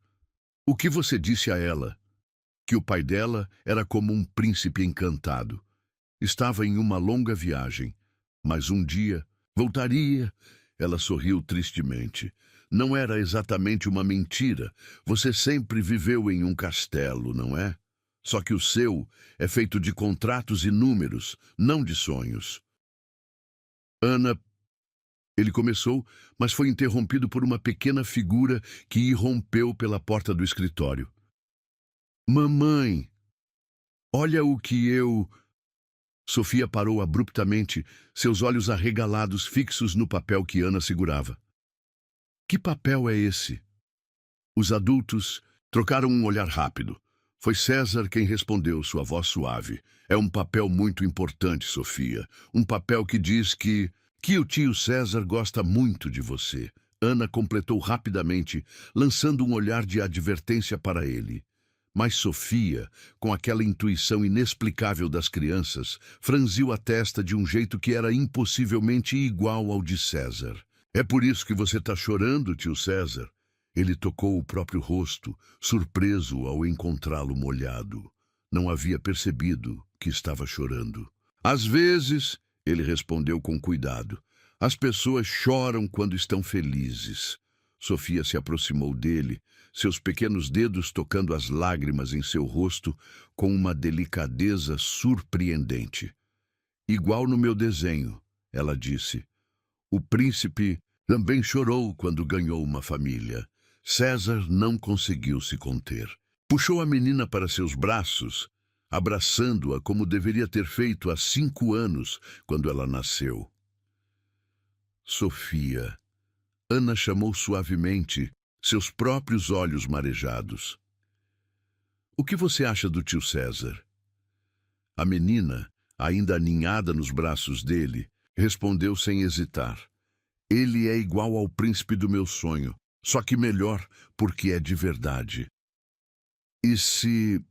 O que você disse a ela? Que o pai dela era como um príncipe encantado. Estava em uma longa viagem, mas um dia voltaria. Ela sorriu tristemente. Não era exatamente uma mentira. Você sempre viveu em um castelo, não é? Só que o seu é feito de contratos e números, não de sonhos. Ana... Ele começou, mas foi interrompido por uma pequena figura que irrompeu pela porta do escritório. Mamãe! Olha o que eu... Sofia parou abruptamente, seus olhos arregalados fixos no papel que Ana segurava. Que papel é esse? Os adultos trocaram um olhar rápido. Foi César quem respondeu, sua voz suave. É um papel muito importante, Sofia. Um papel que diz que o tio César gosta muito de você. Ana completou rapidamente, lançando um olhar de advertência para ele. Mas Sofia, com aquela intuição inexplicável das crianças, franziu a testa de um jeito que era impossivelmente igual ao de César. É por isso que você está chorando, tio César? Ele tocou o próprio rosto, surpreso ao encontrá-lo molhado. não havia percebido que estava chorando. Às vezes, ele respondeu com cuidado, as pessoas choram quando estão felizes. Sofia se aproximou dele, seus pequenos dedos tocando as lágrimas em seu rosto com uma delicadeza surpreendente. Igual no meu desenho, ela disse. O príncipe também chorou quando ganhou uma família. César não conseguiu se conter. Puxou a menina para seus braços, abraçando-a como deveria ter feito há 5 anos, quando ela nasceu. Sofia. Ana chamou suavemente, seus próprios olhos marejados. O que você acha do tio César? A menina, ainda aninhada nos braços dele, respondeu sem hesitar. Ele é igual ao príncipe do meu sonho, só que melhor, porque é de verdade. E se...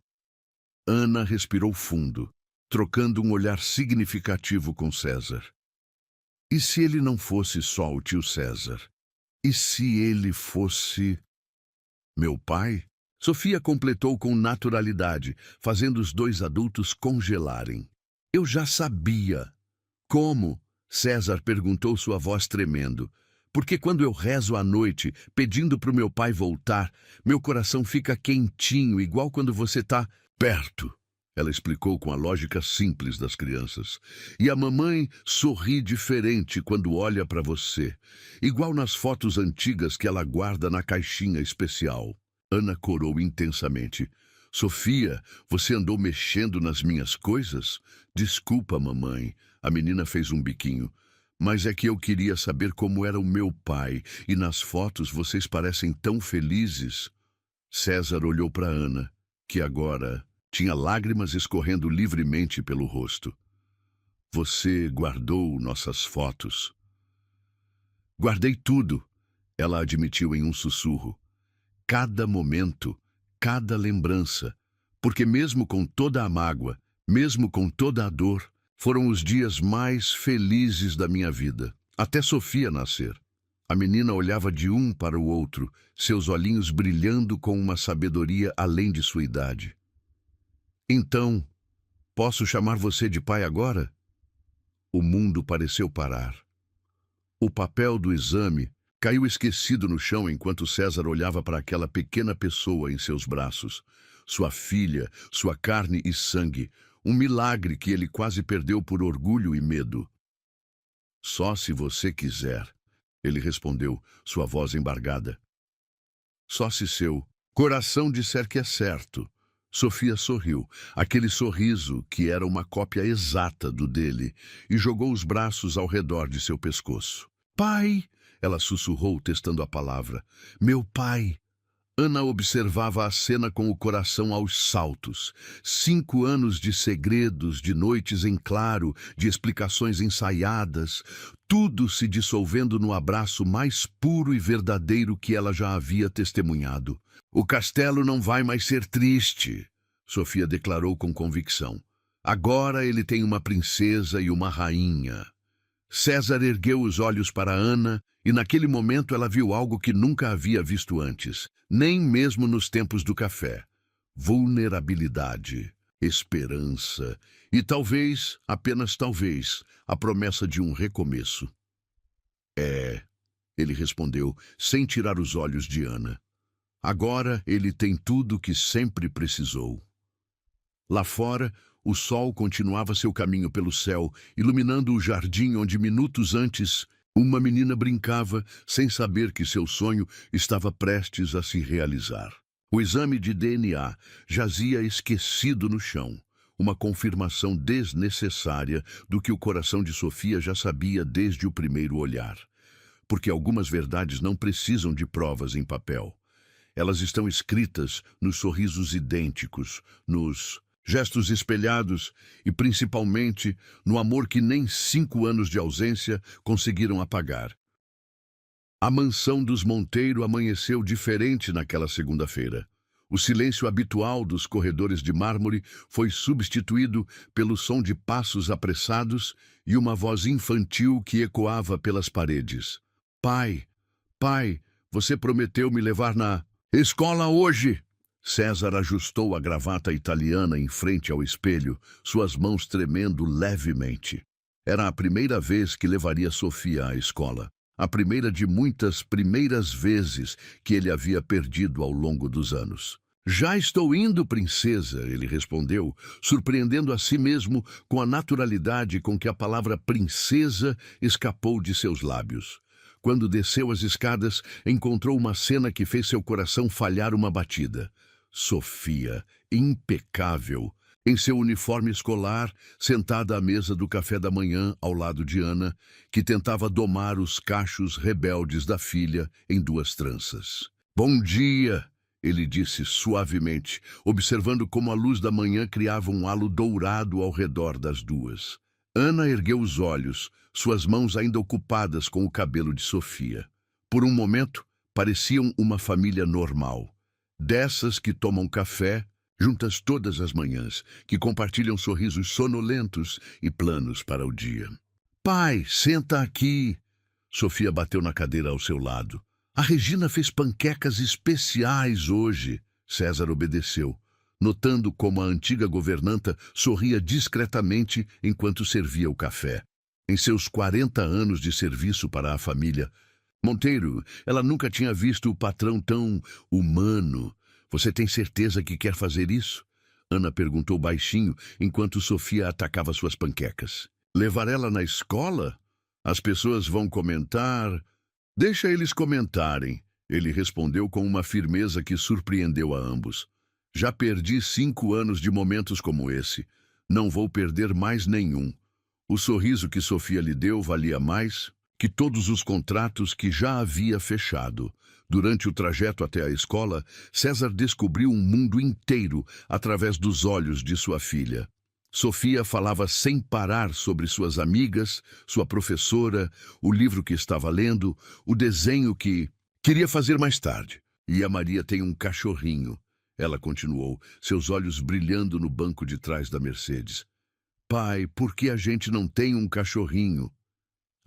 Ana respirou fundo, trocando um olhar significativo com César. E se ele não fosse só o tio César? E se ele fosse... meu pai? Sofia completou com naturalidade, fazendo os dois adultos congelarem. Eu já sabia. Como? César perguntou, sua voz tremendo. Porque quando eu rezo à noite, pedindo para o meu pai voltar, meu coração fica quentinho, igual quando você está perto. Ela explicou com a lógica simples das crianças. E a mamãe sorri diferente quando olha para você, igual nas fotos antigas que ela guarda na caixinha especial. Ana corou intensamente. Sofia, você andou mexendo nas minhas coisas? Desculpa, mamãe. A menina fez um biquinho. Mas é que eu queria saber como era o meu pai, e nas fotos vocês parecem tão felizes. César olhou para Ana, que agora tinha lágrimas escorrendo livremente pelo rosto. Você guardou nossas fotos? Guardei tudo, ela admitiu em um sussurro. Cada momento, cada lembrança, porque mesmo com toda a mágoa, mesmo com toda a dor, foram os dias mais felizes da minha vida, até Sofia nascer. A menina olhava de um para o outro, seus olhinhos brilhando com uma sabedoria além de sua idade. Então, posso chamar você de pai agora? O mundo pareceu parar. O papel do exame caiu esquecido no chão enquanto César olhava para aquela pequena pessoa em seus braços. Sua filha, sua carne e sangue, um milagre que ele quase perdeu por orgulho e medo. Só se você quiser, ele respondeu, sua voz embargada. Só se seu coração disser que é certo. Sofia sorriu, aquele sorriso que era uma cópia exata do dele, e jogou os braços ao redor de seu pescoço. Pai! Ela sussurrou, testando a palavra. Meu pai! Ana observava a cena com o coração aos saltos. 5 anos de segredos, de noites em claro, de explicações ensaiadas, tudo se dissolvendo no abraço mais puro e verdadeiro que ela já havia testemunhado. O castelo não vai mais ser triste, Sofia declarou com convicção. Agora ele tem uma princesa e uma rainha. César ergueu os olhos para Ana e naquele momento ela viu algo que nunca havia visto antes, nem mesmo nos tempos do café. Vulnerabilidade, esperança e talvez, apenas talvez, a promessa de um recomeço. É, ele respondeu, sem tirar os olhos de Ana. Agora ele tem tudo o que sempre precisou. Lá fora, o sol continuava seu caminho pelo céu, iluminando o jardim onde minutos antes uma menina brincava sem saber que seu sonho estava prestes a se realizar. O exame de DNA jazia esquecido no chão, uma confirmação desnecessária do que o coração de Sofia já sabia desde o primeiro olhar. Porque algumas verdades não precisam de provas em papel. Elas estão escritas nos sorrisos idênticos, nos gestos espelhados e, principalmente, no amor que nem 5 anos de ausência conseguiram apagar. A mansão dos Monteiro amanheceu diferente naquela segunda-feira. O silêncio habitual dos corredores de mármore foi substituído pelo som de passos apressados e uma voz infantil que ecoava pelas paredes. Pai, pai, você prometeu me levar na escola hoje. César ajustou a gravata italiana em frente ao espelho, suas mãos tremendo levemente. Era a primeira vez que levaria Sofia à escola. A primeira de muitas primeiras vezes que ele havia perdido ao longo dos anos. Já estou indo, princesa, ele respondeu, surpreendendo a si mesmo com a naturalidade com que a palavra princesa escapou de seus lábios. Quando desceu as escadas, encontrou uma cena que fez seu coração falhar uma batida. Sofia, impecável, em seu uniforme escolar, sentada à mesa do café da manhã ao lado de Ana, que tentava domar os cachos rebeldes da filha em duas tranças. Bom dia, ele disse suavemente, observando como a luz da manhã criava um halo dourado ao redor das duas. Ana ergueu os olhos, suas mãos ainda ocupadas com o cabelo de Sofia. Por um momento, pareciam uma família normal. Dessas que tomam café, juntas todas as manhãs, que compartilham sorrisos sonolentos e planos para o dia. Pai, senta aqui. Sofia bateu na cadeira ao seu lado. A Regina fez panquecas especiais hoje. César obedeceu, notando como a antiga governanta sorria discretamente enquanto servia o café. Em seus 40 anos de serviço para a família Monteiro, ela nunca tinha visto o patrão tão humano. Você tem certeza que quer fazer isso? Ana perguntou baixinho, enquanto Sofia atacava suas panquecas. Levar ela na escola? As pessoas vão comentar... Deixa eles comentarem, ele respondeu com uma firmeza que surpreendeu a ambos. Já perdi 5 anos de momentos como esse. Não vou perder mais nenhum. O sorriso que Sofia lhe deu valia mais que todos os contratos que já havia fechado. Durante o trajeto até a escola, César descobriu um mundo inteiro através dos olhos de sua filha. Sofia falava sem parar sobre suas amigas, sua professora, o livro que estava lendo, o desenho que queria fazer mais tarde. E a Maria tem um cachorrinho, ela continuou, seus olhos brilhando no banco de trás da Mercedes. Pai, por que a gente não tem um cachorrinho?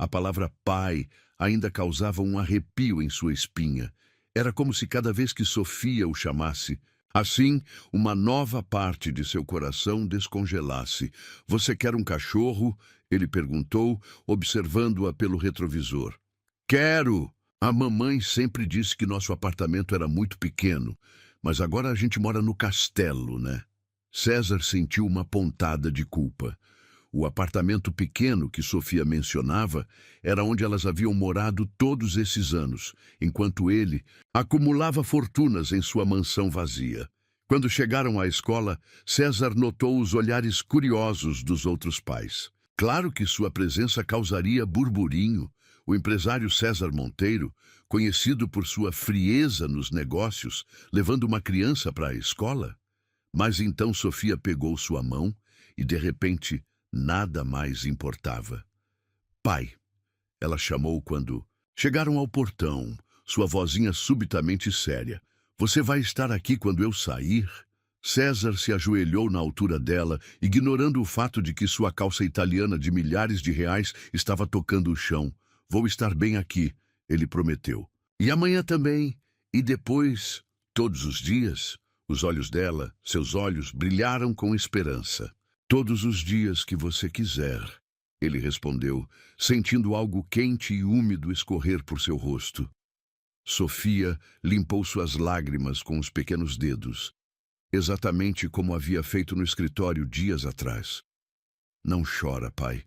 A palavra pai ainda causava um arrepio em sua espinha. Era como se cada vez que Sofia o chamasse, assim, uma nova parte de seu coração descongelasse. Você quer um cachorro? Ele perguntou, observando-a pelo retrovisor. Quero! A mamãe sempre disse que nosso apartamento era muito pequeno, mas agora a gente mora no castelo, né? César sentiu uma pontada de culpa. O apartamento pequeno que Sofia mencionava era onde elas haviam morado todos esses anos, enquanto ele acumulava fortunas em sua mansão vazia. Quando chegaram à escola, César notou os olhares curiosos dos outros pais. Claro que sua presença causaria burburinho. O empresário César Monteiro, conhecido por sua frieza nos negócios, levando uma criança para a escola. Mas então Sofia pegou sua mão e, de repente, nada mais importava. Pai, ela chamou quando chegaram ao portão, sua vozinha subitamente séria. Você vai estar aqui quando eu sair? César se ajoelhou na altura dela, ignorando o fato de que sua calça italiana de milhares de reais estava tocando o chão. Vou estar bem aqui, ele prometeu. E amanhã também, e depois, todos os dias. Os olhos dela, seus olhos, brilharam com esperança. Todos os dias que você quiser, ele respondeu, sentindo algo quente e úmido escorrer por seu rosto. Sofia limpou suas lágrimas com os pequenos dedos, exatamente como havia feito no escritório dias atrás. Não chora, pai,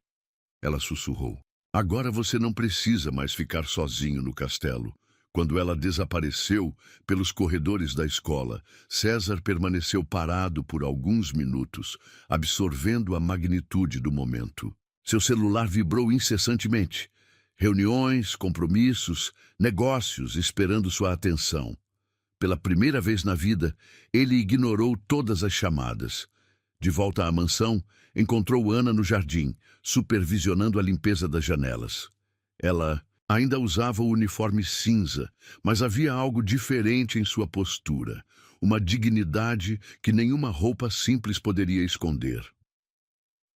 ela sussurrou. Agora você não precisa mais ficar sozinho no castelo. Quando ela desapareceu pelos corredores da escola, César permaneceu parado por alguns minutos, absorvendo a magnitude do momento. Seu celular vibrou incessantemente. Reuniões, compromissos, negócios esperando sua atenção. Pela primeira vez na vida, ele ignorou todas as chamadas. De volta à mansão, encontrou Ana no jardim, supervisionando a limpeza das janelas. Ela ainda usava o uniforme cinza, mas havia algo diferente em sua postura, uma dignidade que nenhuma roupa simples poderia esconder.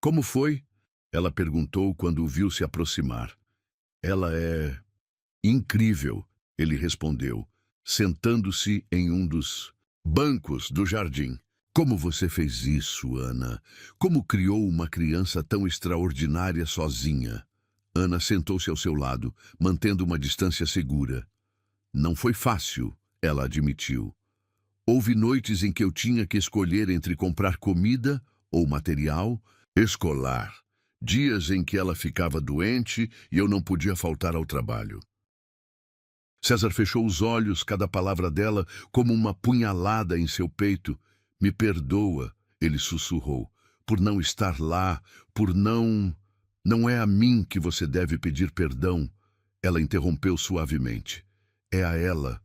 Como foi? Ela perguntou quando o viu se aproximar. Ela é incrível, ele respondeu, sentando-se em um dos Bancos do jardim. Como você fez isso, Ana? Como criou uma criança tão extraordinária sozinha? Ana sentou-se ao seu lado, mantendo uma distância segura. Não foi fácil, ela admitiu. Houve noites em que eu tinha que escolher entre comprar comida ou material escolar. Dias em que ela ficava doente e eu não podia faltar ao trabalho. César fechou os olhos, cada palavra dela como uma punhalada em seu peito. Me perdoa, ele sussurrou, por não estar lá, por não... Não é a mim que você deve pedir perdão. Ela interrompeu suavemente. É a ela.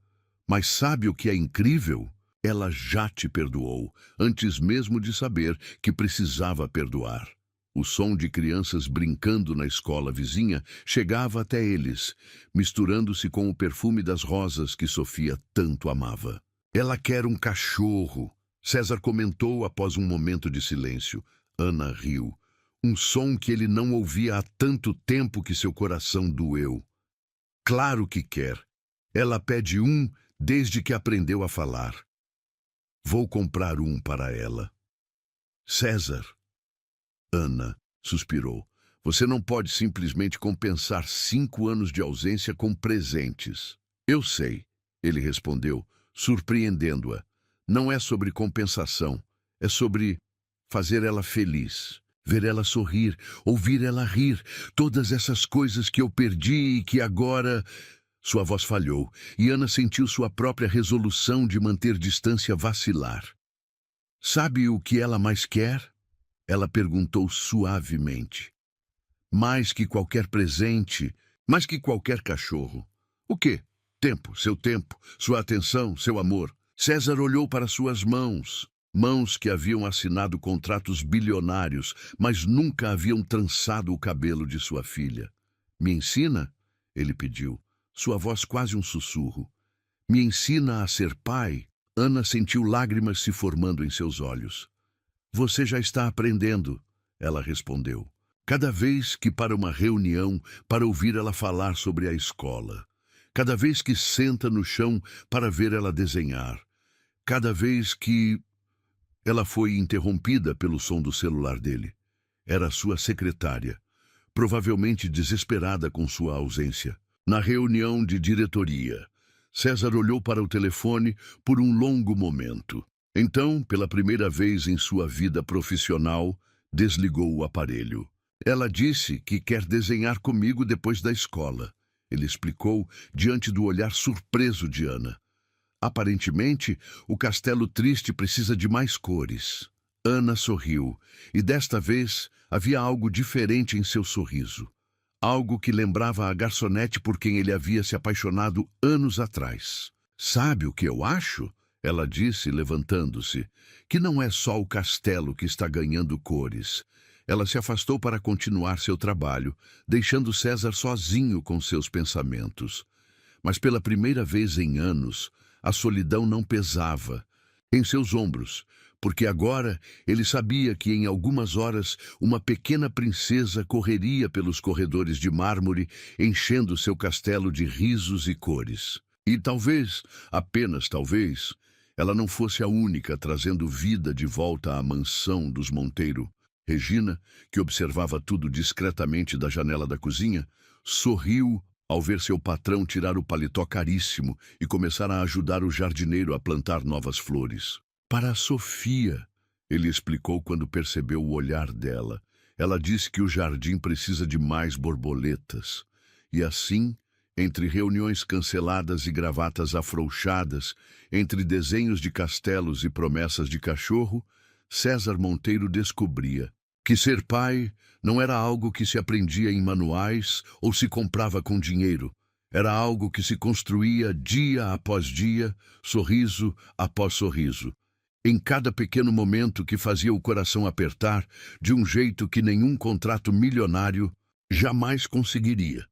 Mas sabe o que é incrível? Ela já te perdoou, antes mesmo de saber que precisava perdoar. O som de crianças brincando na escola vizinha chegava até eles, misturando-se com o perfume das rosas que Sofia tanto amava. Ela quer um cachorro, César comentou após um momento de silêncio. Ana riu. Um som que ele não ouvia há tanto tempo que seu coração doeu. Claro que quer. Ela pede um desde que aprendeu a falar. Vou comprar um para ela. César. Ana suspirou. Você não pode simplesmente compensar 5 anos de ausência com presentes. Eu sei, ele respondeu, surpreendendo-a. Não é sobre compensação, é sobre fazer ela feliz. Ver ela sorrir, ouvir ela rir, todas essas coisas que eu perdi e que agora... Sua voz falhou, e Ana sentiu sua própria resolução de manter distância vacilar. Sabe o que ela mais quer? Ela perguntou suavemente. Mais que qualquer presente, mais que qualquer cachorro. O quê? Tempo, sua atenção, seu amor. César olhou para suas mãos. Mãos que haviam assinado contratos bilionários, mas nunca haviam trançado o cabelo de sua filha. Me ensina? Ele pediu, sua voz quase um sussurro. Me ensina a ser pai? Ana sentiu lágrimas se formando em seus olhos. Você já está aprendendo, ela respondeu. Cada vez que para uma reunião, para ouvir ela falar sobre a escola. Cada vez que senta no chão para ver ela desenhar. Cada vez que... Ela foi interrompida pelo som do celular dele. Era sua secretária, provavelmente desesperada com sua ausência. Na reunião de diretoria, César olhou para o telefone por um longo momento. Então, pela primeira vez em sua vida profissional, desligou o aparelho. Ela disse que quer desenhar comigo depois da escola. Ele explicou diante do olhar surpreso de Ana. Aparentemente, o castelo triste precisa de mais cores. Ana sorriu, e desta vez havia algo diferente em seu sorriso. Algo que lembrava a garçonete por quem ele havia se apaixonado anos atrás. Sabe o que eu acho? Ela disse, levantando-se, que não é só o castelo que está ganhando cores. Ela se afastou para continuar seu trabalho, deixando César sozinho com seus pensamentos. Mas pela primeira vez em anos, a solidão não pesava em seus ombros, porque agora ele sabia que em algumas horas uma pequena princesa correria pelos corredores de mármore, enchendo seu castelo de risos e cores. E talvez, apenas talvez, ela não fosse a única trazendo vida de volta à mansão dos Monteiro. Regina, que observava tudo discretamente da janela da cozinha, sorriu ao ver seu patrão tirar o paletó caríssimo e começar a ajudar o jardineiro a plantar novas flores. Para a Sofia, ele explicou quando percebeu o olhar dela. Ela disse que o jardim precisa de mais borboletas. E assim, entre reuniões canceladas e gravatas afrouxadas, entre desenhos de castelos e promessas de cachorro, César Monteiro descobria que ser pai não era algo que se aprendia em manuais ou se comprava com dinheiro. Era algo que se construía dia após dia, sorriso após sorriso. Em cada pequeno momento que fazia o coração apertar de um jeito que nenhum contrato milionário jamais conseguiria.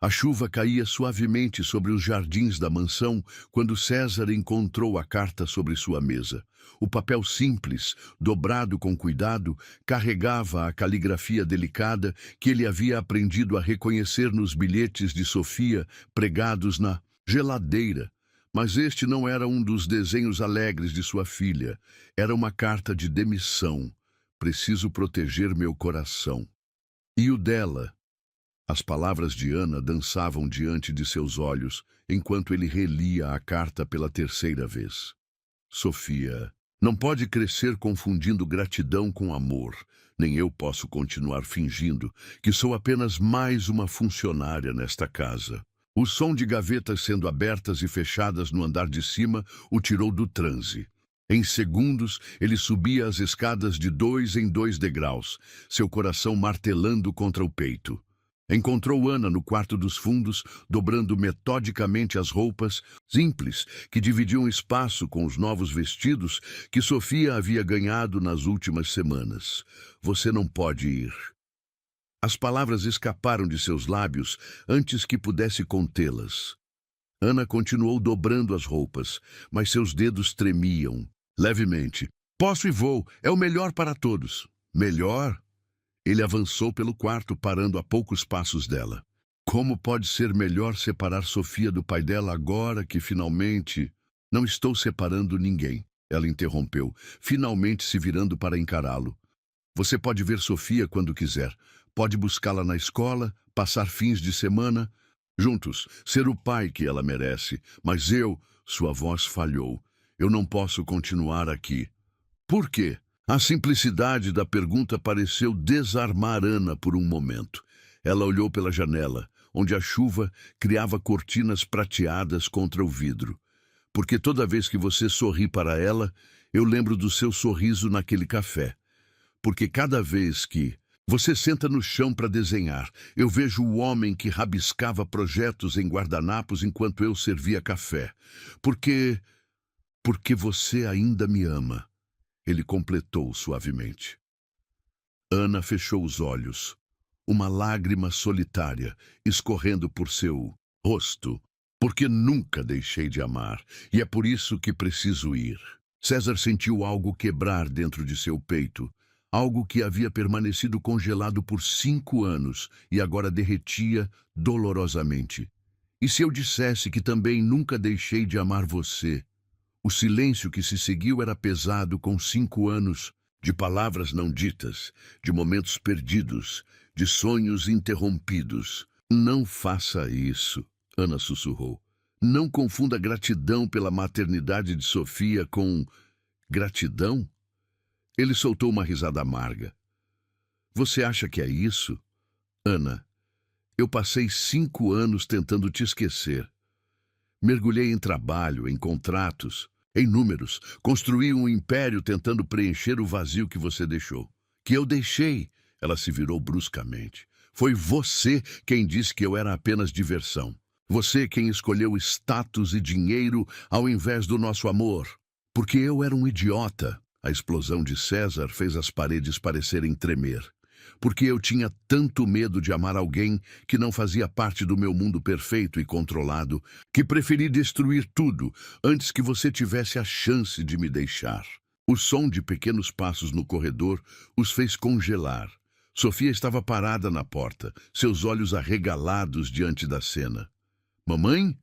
A chuva caía suavemente sobre os jardins da mansão quando César encontrou a carta sobre sua mesa. O papel simples, dobrado com cuidado, carregava a caligrafia delicada que ele havia aprendido a reconhecer nos bilhetes de Sofia pregados na geladeira. Mas este não era um dos desenhos alegres de sua filha. Era uma carta de demissão. Preciso proteger meu coração. E o dela? As palavras de Ana dançavam diante de seus olhos, enquanto ele relia a carta pela terceira vez. Sofia, não pode crescer confundindo gratidão com amor. Nem eu posso continuar fingindo que sou apenas mais uma funcionária nesta casa. O som de gavetas sendo abertas e fechadas no andar de cima o tirou do transe. Em segundos, ele subia as escadas de 2 em 2 degraus, seu coração martelando contra o peito. Encontrou Ana no quarto dos fundos, dobrando metodicamente as roupas simples que dividiam espaço com os novos vestidos que Sofia havia ganhado nas últimas semanas. Você não pode ir. As palavras escaparam de seus lábios antes que pudesse contê-las. Ana continuou dobrando as roupas, mas seus dedos tremiam, levemente. Posso e vou, é o melhor para todos. Melhor? Ele avançou pelo quarto, parando a poucos passos dela. Como pode ser melhor separar Sofia do pai dela agora que finalmente... Não estou separando ninguém, ela interrompeu, finalmente se virando para encará-lo. Você pode ver Sofia quando quiser. Pode buscá-la na escola, passar fins de semana, juntos, ser o pai que ela merece. Mas eu, sua voz falhou. Eu não posso continuar aqui. Por quê? A simplicidade da pergunta pareceu desarmar Ana por um momento. Ela olhou pela janela, onde a chuva criava cortinas prateadas contra o vidro. Porque toda vez que você sorri para ela, eu lembro do seu sorriso naquele café. Porque cada vez que você senta no chão para desenhar, eu vejo o homem que rabiscava projetos em guardanapos enquanto eu servia café. Porque você ainda me ama. Ele completou suavemente. Ana fechou os olhos, uma lágrima solitária escorrendo por seu rosto. Porque nunca deixei de amar, e é por isso que preciso ir. César sentiu algo quebrar dentro de seu peito, algo que havia permanecido congelado por 5 anos e agora derretia dolorosamente. E se eu dissesse que também nunca deixei de amar você? O silêncio que se seguiu era pesado com 5 anos, de palavras não ditas, de momentos perdidos, de sonhos interrompidos. Não faça isso, Ana sussurrou. Não confunda gratidão pela maternidade de Sofia com gratidão? Ele soltou uma risada amarga. Você acha que é isso? Ana, eu passei 5 anos tentando te esquecer. Mergulhei em trabalho, em contratos, em números, construí um império tentando preencher o vazio que você deixou. Que eu deixei, ela se virou bruscamente. Foi você quem disse que eu era apenas diversão. Você quem escolheu status e dinheiro ao invés do nosso amor. Porque eu era um idiota. A explosão de César fez as paredes parecerem tremer. Porque eu tinha tanto medo de amar alguém que não fazia parte do meu mundo perfeito e controlado, que preferi destruir tudo antes que você tivesse a chance de me deixar. O som de pequenos passos no corredor os fez congelar. Sofia estava parada na porta, seus olhos arregalados diante da cena. Mamãe?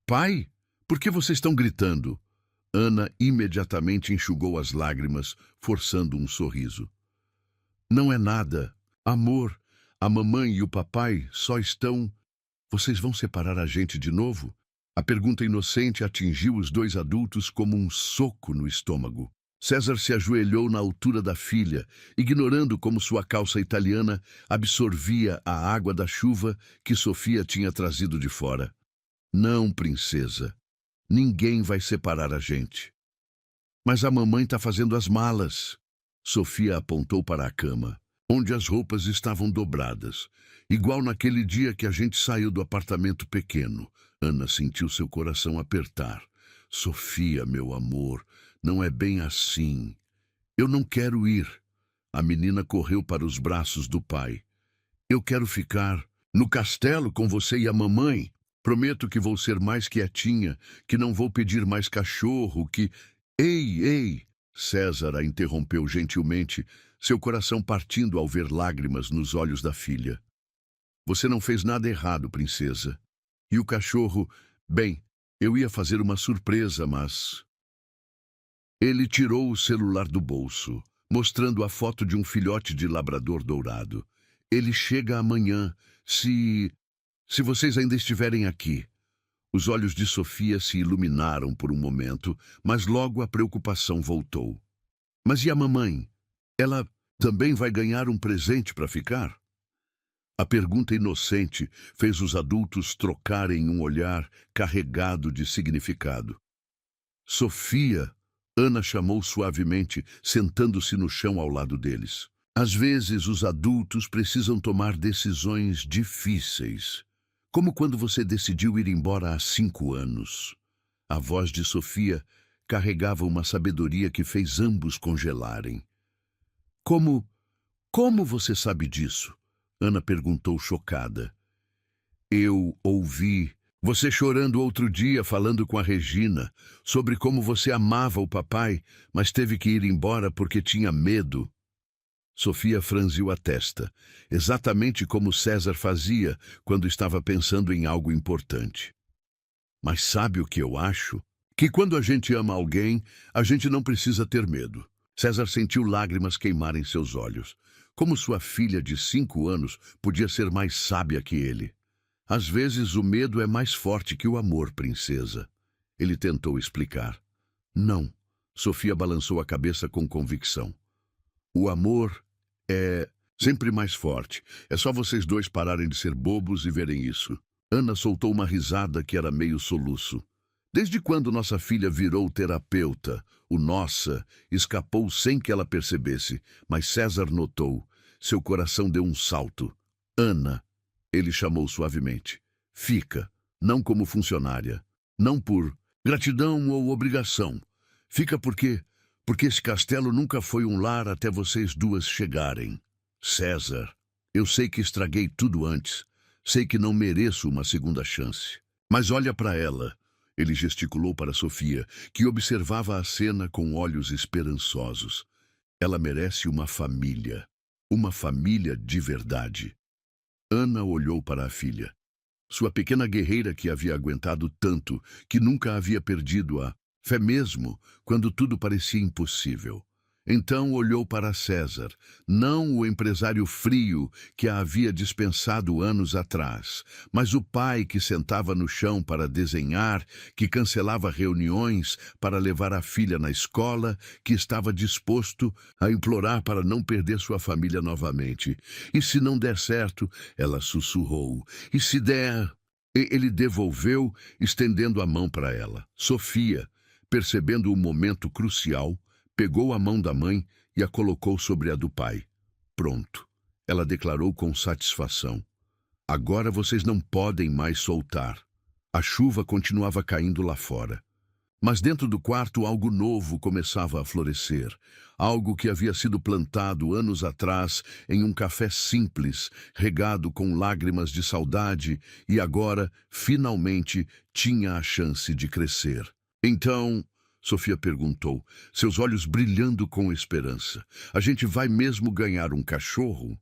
Pai? Por que vocês estão gritando? Ana imediatamente enxugou as lágrimas, forçando um sorriso. Não é nada. Amor, a mamãe e o papai só estão... Vocês vão separar a gente de novo? A pergunta inocente atingiu os 2 adultos como um soco no estômago. César se ajoelhou na altura da filha, ignorando como sua calça italiana absorvia a água da chuva que Sofia tinha trazido de fora. Não, princesa. Ninguém vai separar a gente. Mas a mamãe está fazendo as malas. Sofia apontou para a cama, onde as roupas estavam dobradas, igual naquele dia que a gente saiu do apartamento pequeno. Ana sentiu seu coração apertar. Sofia, meu amor, não é bem assim. Eu não quero ir. A menina correu para os braços do pai. Eu quero ficar no castelo com você e a mamãe. Prometo que vou ser mais quietinha, que não vou pedir mais cachorro, que... Ei! César a interrompeu gentilmente, seu coração partindo ao ver lágrimas nos olhos da filha. Você não fez nada errado, princesa. E o cachorro... Bem, Eu ia fazer uma surpresa, mas... Ele tirou o celular do bolso, mostrando a foto de um filhote de labrador dourado. Ele chega amanhã, se vocês ainda estiverem aqui. Os olhos de Sofia se iluminaram por um momento, mas logo a preocupação voltou. Mas e a mamãe? Ela também vai ganhar um presente para ficar? A pergunta inocente fez os adultos trocarem um olhar carregado de significado. Sofia, Ana chamou suavemente, sentando-se no chão ao lado deles. Às vezes, os adultos precisam tomar decisões difíceis, como quando você decidiu ir embora há 5 anos. A voz de Sofia carregava uma sabedoria que fez ambos congelarem. Como você sabe disso? Ana perguntou chocada. Eu ouvi você chorando outro dia falando com a Regina sobre como você amava o papai, mas teve que ir embora porque tinha medo. Sofia franziu a testa, exatamente como César fazia quando estava pensando em algo importante. Mas sabe o que eu acho? Que quando a gente ama alguém, a gente não precisa ter medo. César sentiu lágrimas queimarem seus olhos. Como sua filha de 5 anos podia ser mais sábia que ele? Às vezes o medo é mais forte que o amor, princesa. Ele tentou explicar. Não. Sofia balançou a cabeça com convicção. O amor é sempre mais forte. É só vocês dois pararem de ser bobos e verem isso. Ana soltou uma risada que era meio soluço. Desde quando nossa filha virou terapeuta, o nossa escapou sem que ela percebesse, mas César notou. Seu coração deu um salto. Ana, ele chamou suavemente. Fica, não como funcionária, não por gratidão ou obrigação. Fica porque esse castelo nunca foi um lar até vocês duas chegarem. César, eu sei que estraguei tudo antes. Sei que não mereço uma segunda chance. Mas olha para ela. Ele gesticulou para Sofia, que observava a cena com olhos esperançosos. Ela merece uma família de verdade. Ana olhou para a filha. Sua pequena guerreira que havia aguentado tanto, que nunca havia perdido a fé mesmo, quando tudo parecia impossível. Então olhou para César, não o empresário frio que a havia dispensado anos atrás, mas o pai que sentava no chão para desenhar, que cancelava reuniões para levar a filha na escola, que estava disposto a implorar para não perder sua família novamente. E se não der certo, ela sussurrou. E se der... Ele devolveu, estendendo a mão para ela. Sofia, percebendo o momento crucial, pegou a mão da mãe e a colocou sobre a do pai. Pronto, ela declarou com satisfação. Agora vocês não podem mais soltar. A chuva continuava caindo lá fora. Mas dentro do quarto algo novo começava a florescer. Algo que havia sido plantado anos atrás em um café simples, regado com lágrimas de saudade e agora, finalmente, tinha a chance de crescer. Então... Sofia perguntou, seus olhos brilhando com esperança. A gente vai mesmo ganhar um cachorro?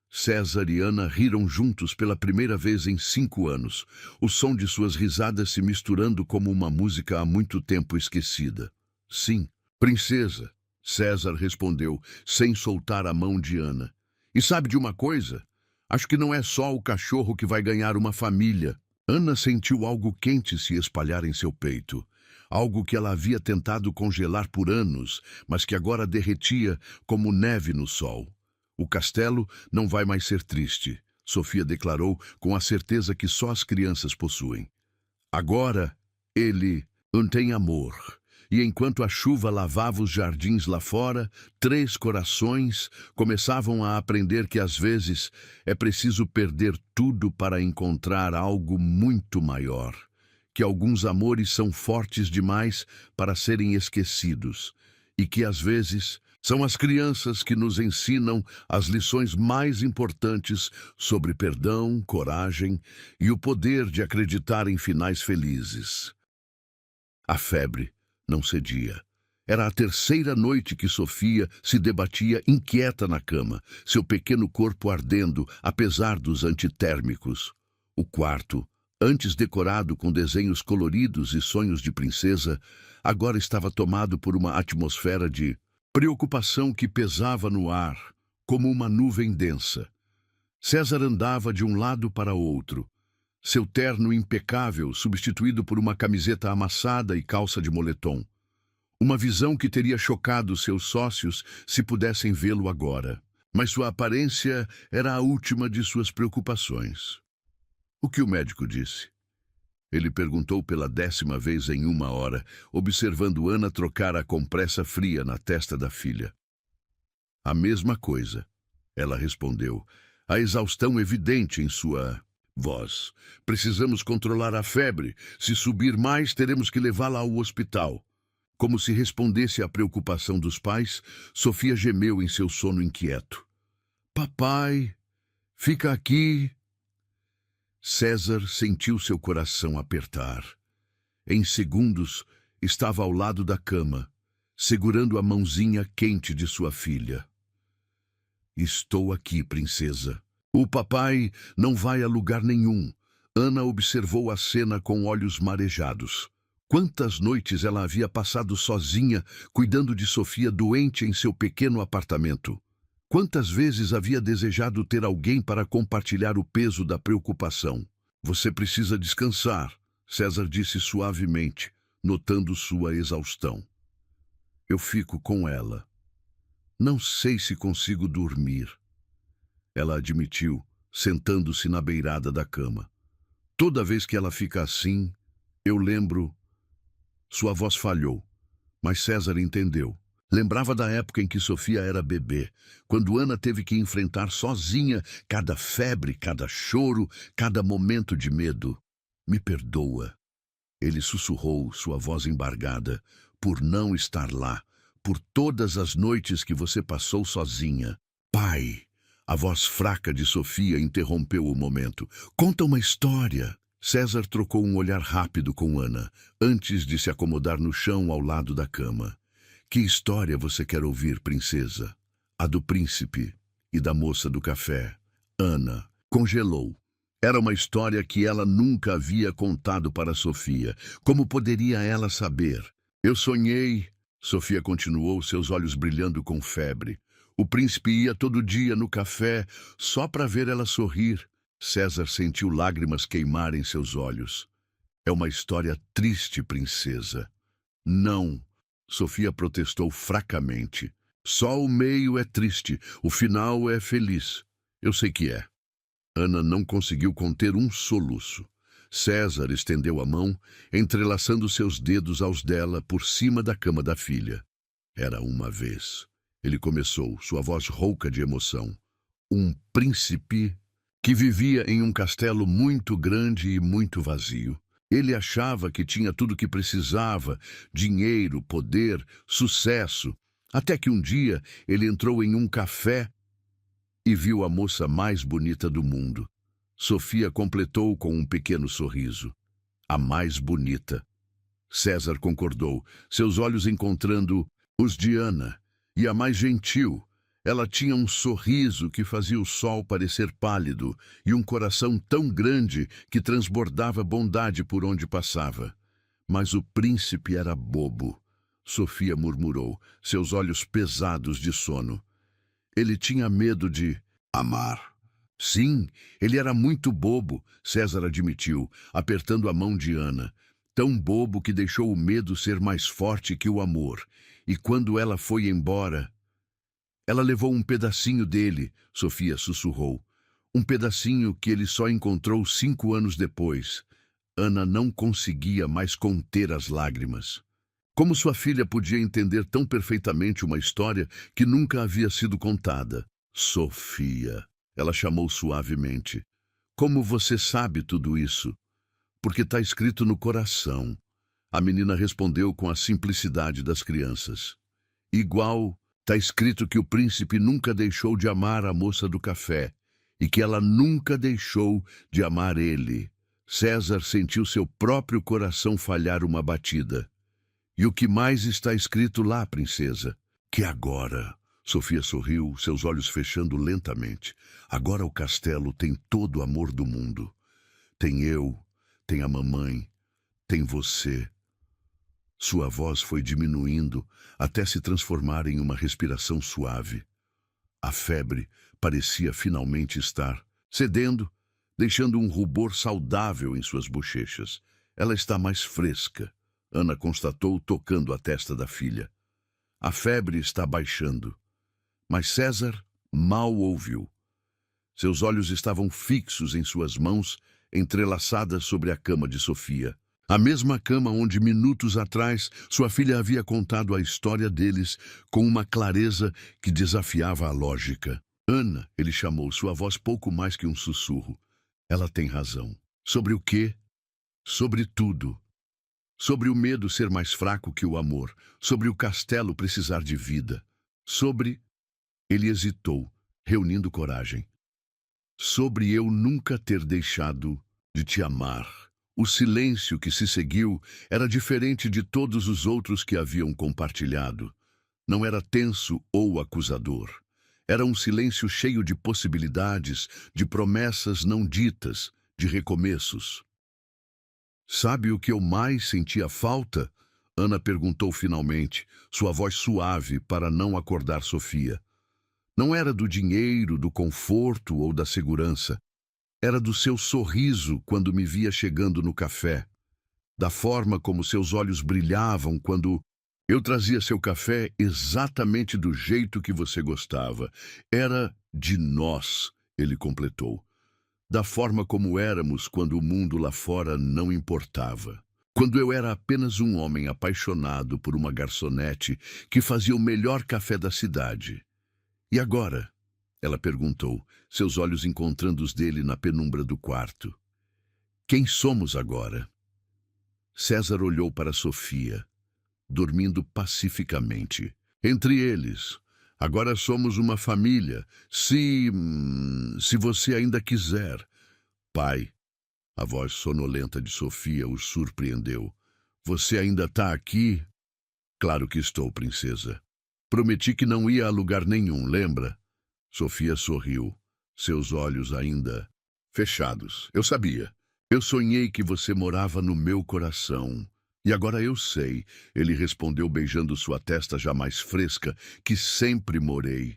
César e Ana riram juntos pela primeira vez em 5 anos, o som de suas risadas se misturando como uma música há muito tempo esquecida. Sim, princesa, César respondeu, sem soltar a mão de Ana. E sabe de uma coisa? Acho que não é só o cachorro que vai ganhar uma família. Ana sentiu algo quente se espalhar em seu peito. Algo que ela havia tentado congelar por anos, mas que agora derretia como neve no sol. O castelo não vai mais ser triste, Sofia declarou com a certeza que só as crianças possuem. Agora, ele tem amor. E enquanto a chuva lavava os jardins lá fora, 3 corações começavam a aprender que às vezes é preciso perder tudo para encontrar algo muito maior. Que alguns amores são fortes demais para serem esquecidos e que, às vezes, são as crianças que nos ensinam as lições mais importantes sobre perdão, coragem e o poder de acreditar em finais felizes. A febre não cedia. Era a 3ª noite que Sofia se debatia inquieta na cama, seu pequeno corpo ardendo, apesar dos antitérmicos. O quarto Antes decorado com desenhos coloridos e sonhos de princesa, agora estava tomado por uma atmosfera de preocupação que pesava no ar, como uma nuvem densa. César andava de um lado para outro, seu terno impecável substituído por uma camiseta amassada e calça de moletom. Uma visão que teria chocado seus sócios se pudessem vê-lo agora. Mas sua aparência era a última de suas preocupações. O que o médico disse? Ele perguntou pela 10ª vez em 1 hora, observando Ana trocar a compressa fria na testa da filha. A mesma coisa, ela respondeu, a exaustão evidente em sua voz. Precisamos controlar a febre. Se subir mais, teremos que levá-la ao hospital. Como se respondesse à preocupação dos pais, Sofia gemeu em seu sono inquieto. Papai, fica aqui. César sentiu seu coração apertar. Em segundos, estava ao lado da cama, segurando a mãozinha quente de sua filha. Estou aqui, princesa. O papai não vai a lugar nenhum. Ana observou a cena com olhos marejados. Quantas noites ela havia passado sozinha, cuidando de Sofia doente em seu pequeno apartamento. Quantas vezes havia desejado ter alguém para compartilhar o peso da preocupação. Você precisa descansar, César disse suavemente, notando sua exaustão. Eu fico com ela. Não sei se consigo dormir. Ela admitiu, sentando-se na beirada da cama. Toda vez que ela fica assim, eu lembro... Sua voz falhou, mas César entendeu. Lembrava da época em que Sofia era bebê, quando Ana teve que enfrentar sozinha cada febre, cada choro, cada momento de medo. Me perdoa. Ele sussurrou, sua voz embargada, por não estar lá, por todas as noites que você passou sozinha. Pai! A voz fraca de Sofia interrompeu o momento. Conta uma história. César trocou um olhar rápido com Ana, antes de se acomodar no chão ao lado da cama. Que história você quer ouvir, princesa? A do príncipe e da moça do café. Ana congelou. Era uma história que ela nunca havia contado para Sofia. Como poderia ela saber? Eu sonhei, Sofia continuou, seus olhos brilhando com febre. O príncipe ia todo dia no café só para ver ela sorrir. César sentiu lágrimas queimar em seus olhos. É uma história triste, princesa. Não, Sofia protestou fracamente. Só o meio é triste, o final é feliz. Eu sei que é. Ana não conseguiu conter um soluço. César estendeu a mão, entrelaçando seus dedos aos dela por cima da cama da filha. Era uma vez. Ele começou, sua voz rouca de emoção. Um príncipe que vivia em um castelo muito grande e muito vazio. Ele achava que tinha tudo o que precisava, dinheiro, poder, sucesso, até que um dia ele entrou em um café e viu a moça mais bonita do mundo. Sofia completou com um pequeno sorriso. A mais bonita. César concordou, seus olhos encontrando os de Ana, e a mais gentil. Ela tinha um sorriso que fazia o sol parecer pálido e um coração tão grande que transbordava bondade por onde passava. Mas o príncipe era bobo, Sofia murmurou, seus olhos pesados de sono. Ele tinha medo de amar. Sim, ele era muito bobo, César admitiu, apertando a mão de Ana. Tão bobo que deixou o medo ser mais forte que o amor. E quando ela foi embora... Ela levou um pedacinho dele, Sofia sussurrou. Um pedacinho que ele só encontrou 5 anos depois. Ana não conseguia mais conter as lágrimas. Como sua filha podia entender tão perfeitamente uma história que nunca havia sido contada? Sofia, ela chamou suavemente. Como você sabe tudo isso? Porque está escrito no coração. A menina respondeu com a simplicidade das crianças. Igual... Está escrito que o príncipe nunca deixou de amar a moça do café e que ela nunca deixou de amar ele. César sentiu seu próprio coração falhar uma batida. E o que mais está escrito lá, princesa? Que agora... Sofia sorriu, seus olhos fechando lentamente. Agora o castelo tem todo o amor do mundo. Tem eu, tem a mamãe, tem você. Sua voz foi diminuindo até se transformar em uma respiração suave. A febre parecia finalmente estar cedendo, deixando um rubor saudável em suas bochechas. Ela está mais fresca, Ana constatou, tocando a testa da filha. A febre está baixando. Mas César mal ouviu. Seus olhos estavam fixos em suas mãos, entrelaçadas sobre a cama de Sofia. A mesma cama onde minutos atrás sua filha havia contado a história deles com uma clareza que desafiava a lógica. Ana, ele chamou, sua voz pouco mais que um sussurro. Ela tem razão. Sobre o quê? Sobre tudo. Sobre o medo ser mais fraco que o amor. Sobre o castelo precisar de vida. Sobre... Ele hesitou, reunindo coragem. Sobre eu nunca ter deixado de te amar. O silêncio que se seguiu era diferente de todos os outros que haviam compartilhado. Não era tenso ou acusador. Era um silêncio cheio de possibilidades, de promessas não ditas, de recomeços. Sabe o que eu mais sentia falta? Ana perguntou finalmente, sua voz suave para não acordar Sofia. Não era do dinheiro, do conforto ou da segurança. Era do seu sorriso quando me via chegando no café, da forma como seus olhos brilhavam quando eu trazia seu café exatamente do jeito que você gostava. Era de nós, ele completou, da forma como éramos quando o mundo lá fora não importava. Quando eu era apenas um homem apaixonado por uma garçonete que fazia o melhor café da cidade. E agora? Ela perguntou, seus olhos encontrando os dele na penumbra do quarto. Quem somos agora? César olhou para Sofia, dormindo pacificamente. Entre eles, agora somos uma família, se você ainda quiser. Pai, a voz sonolenta de Sofia o surpreendeu. Você ainda está aqui? Claro que estou, princesa. Prometi que não ia a lugar nenhum, lembra? Sofia sorriu, seus olhos ainda fechados. Eu sabia. Eu sonhei que você morava no meu coração. E agora eu sei, ele respondeu beijando sua testa já mais fresca, que sempre morei.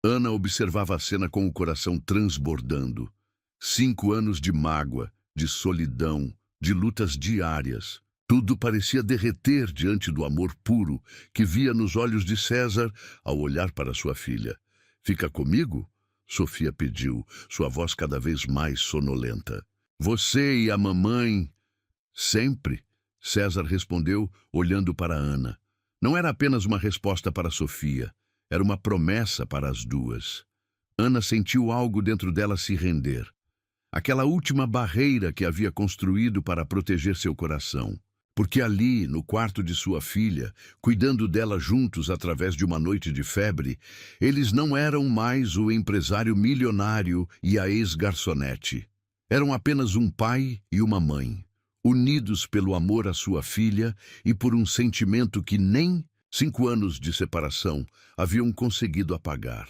Ana observava a cena com o coração transbordando. 5 anos de mágoa, de solidão, de lutas diárias. Tudo parecia derreter diante do amor puro que via nos olhos de César ao olhar para sua filha. Fica comigo? Sofia pediu, sua voz cada vez mais sonolenta. Você e a mamãe... Sempre, César respondeu, olhando para Ana. Não era apenas uma resposta para Sofia, era uma promessa para as duas. Ana sentiu algo dentro dela se render. Aquela última barreira que havia construído para proteger seu coração. Porque ali, no quarto de sua filha, cuidando dela juntos através de uma noite de febre, eles não eram mais o empresário milionário e a ex-garçonete. Eram apenas um pai e uma mãe, unidos pelo amor à sua filha e por um sentimento que nem 5 anos de separação haviam conseguido apagar.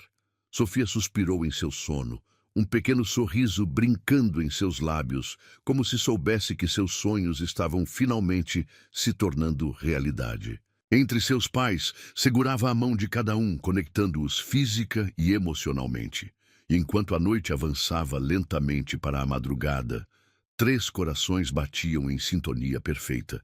Sofia suspirou em seu sono, um pequeno sorriso brincando em seus lábios, como se soubesse que seus sonhos estavam finalmente se tornando realidade. Entre seus pais, segurava a mão de cada um, conectando-os física e emocionalmente. E enquanto a noite avançava lentamente para a madrugada, 3 corações batiam em sintonia perfeita.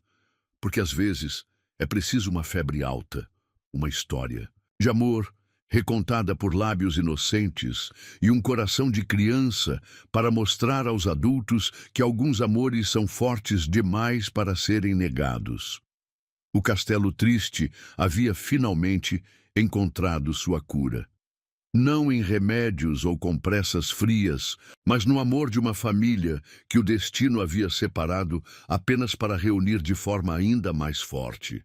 Porque às vezes é preciso uma febre alta, uma história de amor, recontada por lábios inocentes e um coração de criança para mostrar aos adultos que alguns amores são fortes demais para serem negados. O castelo triste havia finalmente encontrado sua cura. Não em remédios ou compressas frias, mas no amor de uma família que o destino havia separado apenas para reunir de forma ainda mais forte.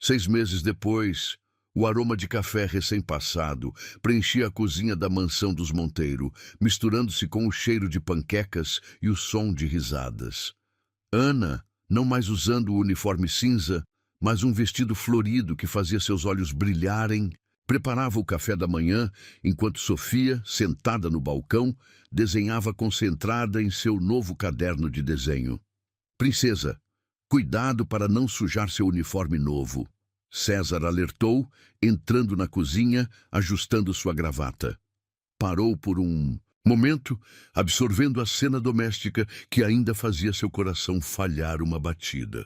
6 meses depois, o aroma de café recém-passado preenchia a cozinha da mansão dos Monteiro, misturando-se com o cheiro de panquecas e o som de risadas. Ana, não mais usando o uniforme cinza, mas um vestido florido que fazia seus olhos brilharem, Preparava o café da manhã, enquanto Sofia, sentada no balcão, desenhava concentrada em seu novo caderno de desenho. Princesa, cuidado para não sujar seu uniforme novo. César alertou, entrando na cozinha, ajustando sua gravata. Parou por um momento, absorvendo a cena doméstica que ainda fazia seu coração falhar uma batida.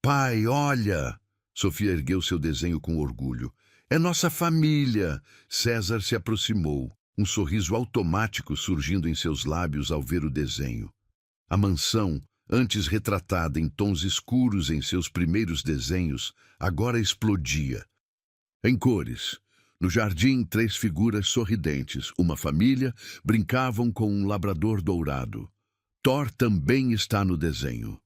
Pai, olha! Sofia ergueu seu desenho com orgulho. É nossa família! César se aproximou, um sorriso automático surgindo em seus lábios ao ver o desenho. A mansão, antes retratada em tons escuros em seus primeiros desenhos, agora explodia. Em cores. No jardim, 3 figuras sorridentes, uma família, brincavam com um labrador dourado. Thor também está no desenho.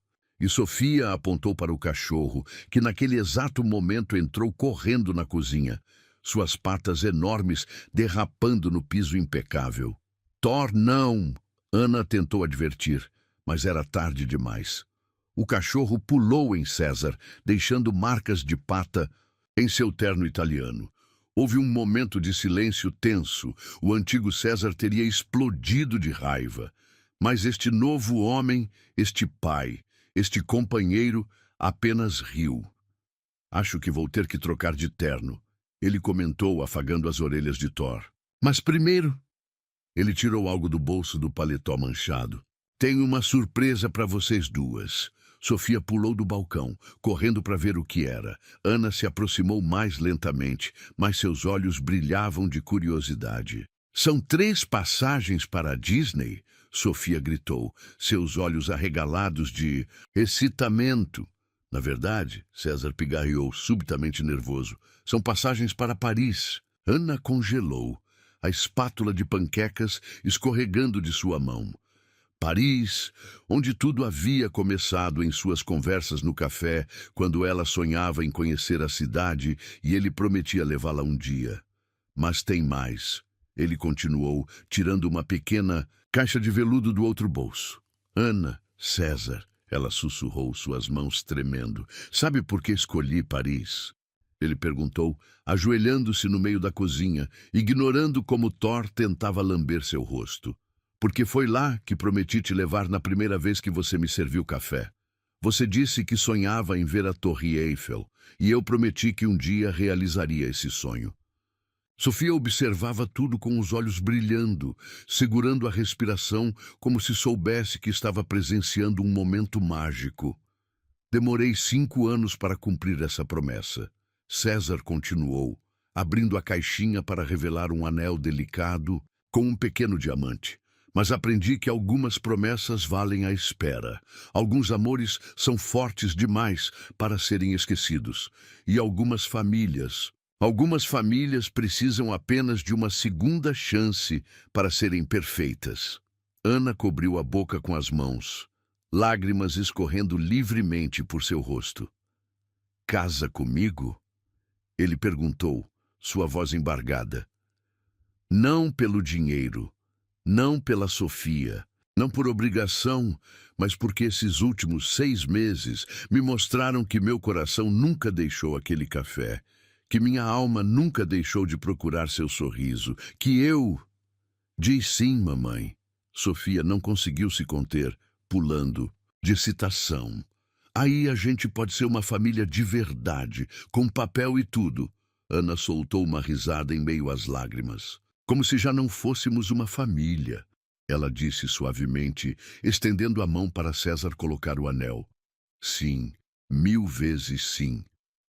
E Sofia apontou para o cachorro, que naquele exato momento entrou correndo na cozinha, suas patas enormes derrapando no piso impecável. Thor, não! Ana tentou advertir, mas era tarde demais. O cachorro pulou em César, deixando marcas de pata em seu terno italiano. Houve um momento de silêncio tenso. O antigo César teria explodido de raiva. Mas este novo homem, este pai, este companheiro, apenas riu. Acho que vou ter que trocar de terno, ele comentou, afagando as orelhas de Thor. Mas primeiro... Ele tirou algo do bolso do paletó manchado. Tenho uma surpresa para vocês duas. Sofia pulou do balcão, correndo para ver o que era. Ana se aproximou mais lentamente, mas seus olhos brilhavam de curiosidade. São 3 passagens para a Disney? Sofia gritou, seus olhos arregalados de excitamento. Na verdade, César pigarreou, subitamente nervoso. São passagens para Paris. Ana congelou, a espátula de panquecas escorregando de sua mão. Paris, onde tudo havia começado em suas conversas no café, quando ela sonhava em conhecer a cidade e ele prometia levá-la um dia. Mas tem mais, ele continuou, tirando uma pequena caixa de veludo do outro bolso. Ana, César, ela sussurrou, suas mãos tremendo. Sabe por que escolhi Paris? Ele perguntou, ajoelhando-se no meio da cozinha, ignorando como Thor tentava lamber seu rosto. Porque foi lá que prometi te levar na primeira vez que você me serviu café. Você disse que sonhava em ver a Torre Eiffel, e eu prometi que um dia realizaria esse sonho. Sofia observava tudo com os olhos brilhando, segurando a respiração como se soubesse que estava presenciando um momento mágico. Demorei 5 anos para cumprir essa promessa. César continuou, abrindo a caixinha para revelar um anel delicado com um pequeno diamante. Mas aprendi que algumas promessas valem a espera. Alguns amores são fortes demais para serem esquecidos. E algumas famílias precisam apenas de uma segunda chance para serem perfeitas. Ana cobriu a boca com as mãos, lágrimas escorrendo livremente por seu rosto. Casa comigo? Ele perguntou, sua voz embargada. Não pelo dinheiro. Não pela Sofia, não por obrigação, mas porque esses últimos 6 meses me mostraram que meu coração nunca deixou aquele café, que minha alma nunca deixou de procurar seu sorriso, que eu... Diz sim, mamãe. Sofia não conseguiu se conter, pulando, de excitação. Aí a gente pode ser uma família de verdade, com papel e tudo. Ana soltou uma risada em meio às lágrimas. Como se já não fôssemos uma família, ela disse suavemente, estendendo a mão para César colocar o anel. Sim, 1000 vezes sim.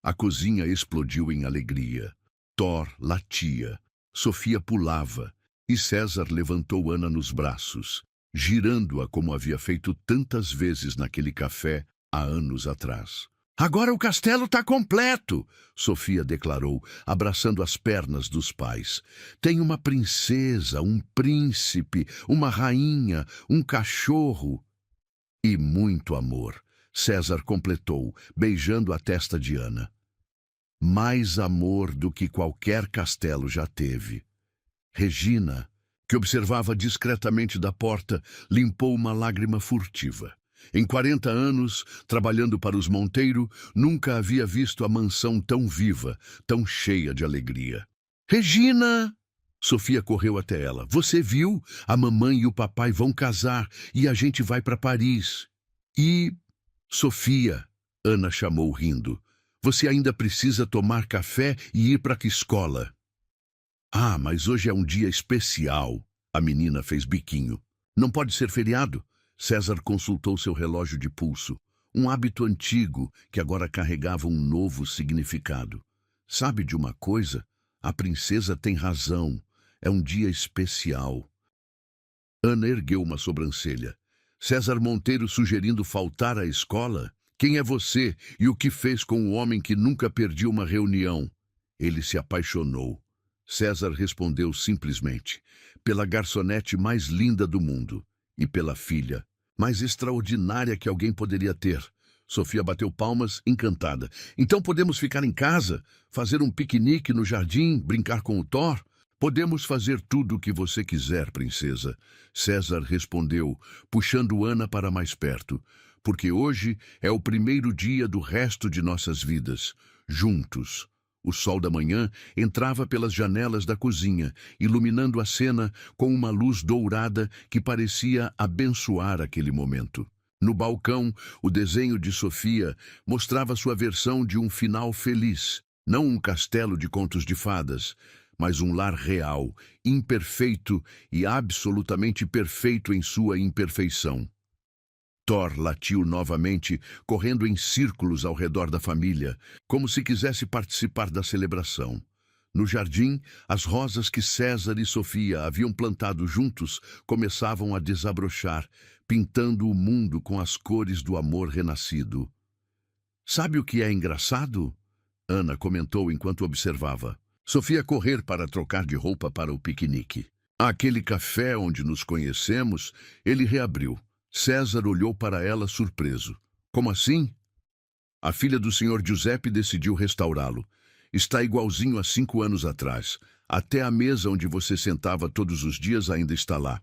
A cozinha explodiu em alegria. Thor latia, Sofia pulava, e César levantou Ana nos braços, girando-a como havia feito tantas vezes naquele café há anos atrás. Agora o castelo está completo, Sofia declarou, abraçando as pernas dos pais. Tem uma princesa, um príncipe, uma rainha, um cachorro e muito amor, César completou, beijando a testa de Ana. Mais amor do que qualquer castelo já teve. Regina, que observava discretamente da porta, limpou uma lágrima furtiva. Em 40 anos, trabalhando para os Monteiro, nunca havia visto a mansão tão viva, tão cheia de alegria. Regina! Sofia correu até ela. Você viu? A mamãe e o papai vão casar e a gente vai para Paris. E... Sofia, Ana chamou rindo. Você ainda precisa tomar café e ir para a escola. Ah, mas hoje é um dia especial. A menina fez biquinho. Não pode ser feriado? César consultou seu relógio de pulso. Um hábito antigo que agora carregava um novo significado. Sabe de uma coisa? A princesa tem razão. É um dia especial. Ana ergueu uma sobrancelha. César Monteiro sugerindo faltar à escola? Quem é você e o que fez com o homem que nunca perdia uma reunião? Ele se apaixonou. César respondeu simplesmente. Pela garçonete mais linda do mundo. E pela filha mais extraordinária que alguém poderia ter. Sofia bateu palmas, encantada. Então podemos ficar em casa? Fazer um piquenique no jardim? Brincar com o Thor? Podemos fazer tudo o que você quiser, princesa. César respondeu, puxando Ana para mais perto. Porque hoje é o primeiro dia do resto de nossas vidas. Juntos. O sol da manhã entrava pelas janelas da cozinha, iluminando a cena com uma luz dourada que parecia abençoar aquele momento. No balcão, o desenho de Sofia mostrava sua versão de um final feliz. Não um castelo de contos de fadas, mas um lar real, imperfeito e absolutamente perfeito em sua imperfeição. Thor latiu novamente, correndo em círculos ao redor da família, como se quisesse participar da celebração. No jardim, as rosas que César e Sofia haviam plantado juntos começavam a desabrochar, pintando o mundo com as cores do amor renascido. Sabe o que é engraçado? Ana comentou enquanto observava. Sofia correr para trocar de roupa para o piquenique. Aquele café onde nos conhecemos, ele reabriu. César olhou para ela surpreso. Como assim? A filha do Sr. Giuseppe decidiu restaurá-lo. Está igualzinho a 5 anos atrás. Até a mesa onde você sentava todos os dias ainda está lá.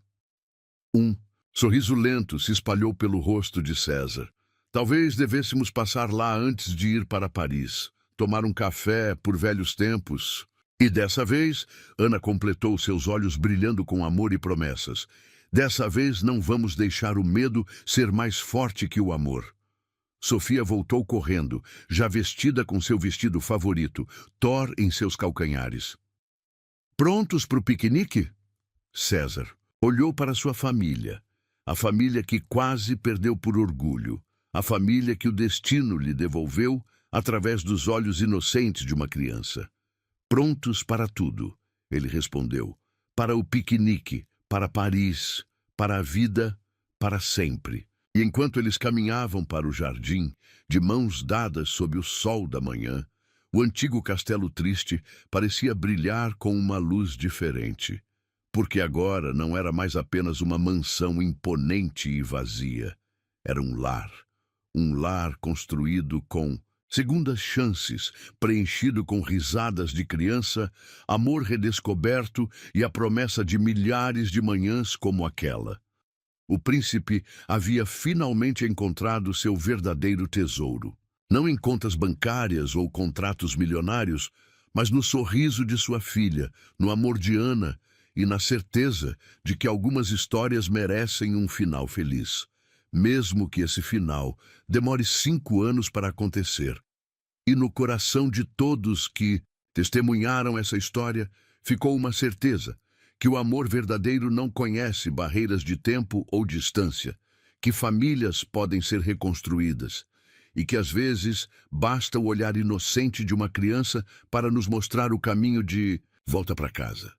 Um sorriso lento se espalhou pelo rosto de César. Talvez devêssemos passar lá antes de ir para Paris. Tomar um café por velhos tempos. E dessa vez, Ana completou, seus olhos brilhando com amor e promessas. Dessa vez não vamos deixar o medo ser mais forte que o amor. Sofia voltou correndo, já vestida com seu vestido favorito, Thor em seus calcanhares. Prontos para o piquenique? César olhou para sua família, a família que quase perdeu por orgulho, a família que o destino lhe devolveu através dos olhos inocentes de uma criança. Prontos para tudo, ele respondeu, para o piquenique, para Paris, para a vida, para sempre. E enquanto eles caminhavam para o jardim, de mãos dadas sob o sol da manhã, o antigo castelo triste parecia brilhar com uma luz diferente. Porque agora não era mais apenas uma mansão imponente e vazia. Era um lar construído com segundas chances, preenchido com risadas de criança, amor redescoberto e a promessa de milhares de manhãs como aquela. O príncipe havia finalmente encontrado seu verdadeiro tesouro. Não em contas bancárias ou contratos milionários, mas no sorriso de sua filha, no amor de Ana e na certeza de que algumas histórias merecem um final feliz, mesmo que esse final demore 5 anos para acontecer. E no coração de todos que testemunharam essa história, ficou uma certeza, que o amor verdadeiro não conhece barreiras de tempo ou distância, que famílias podem ser reconstruídas, e que às vezes basta o olhar inocente de uma criança para nos mostrar o caminho de volta para casa.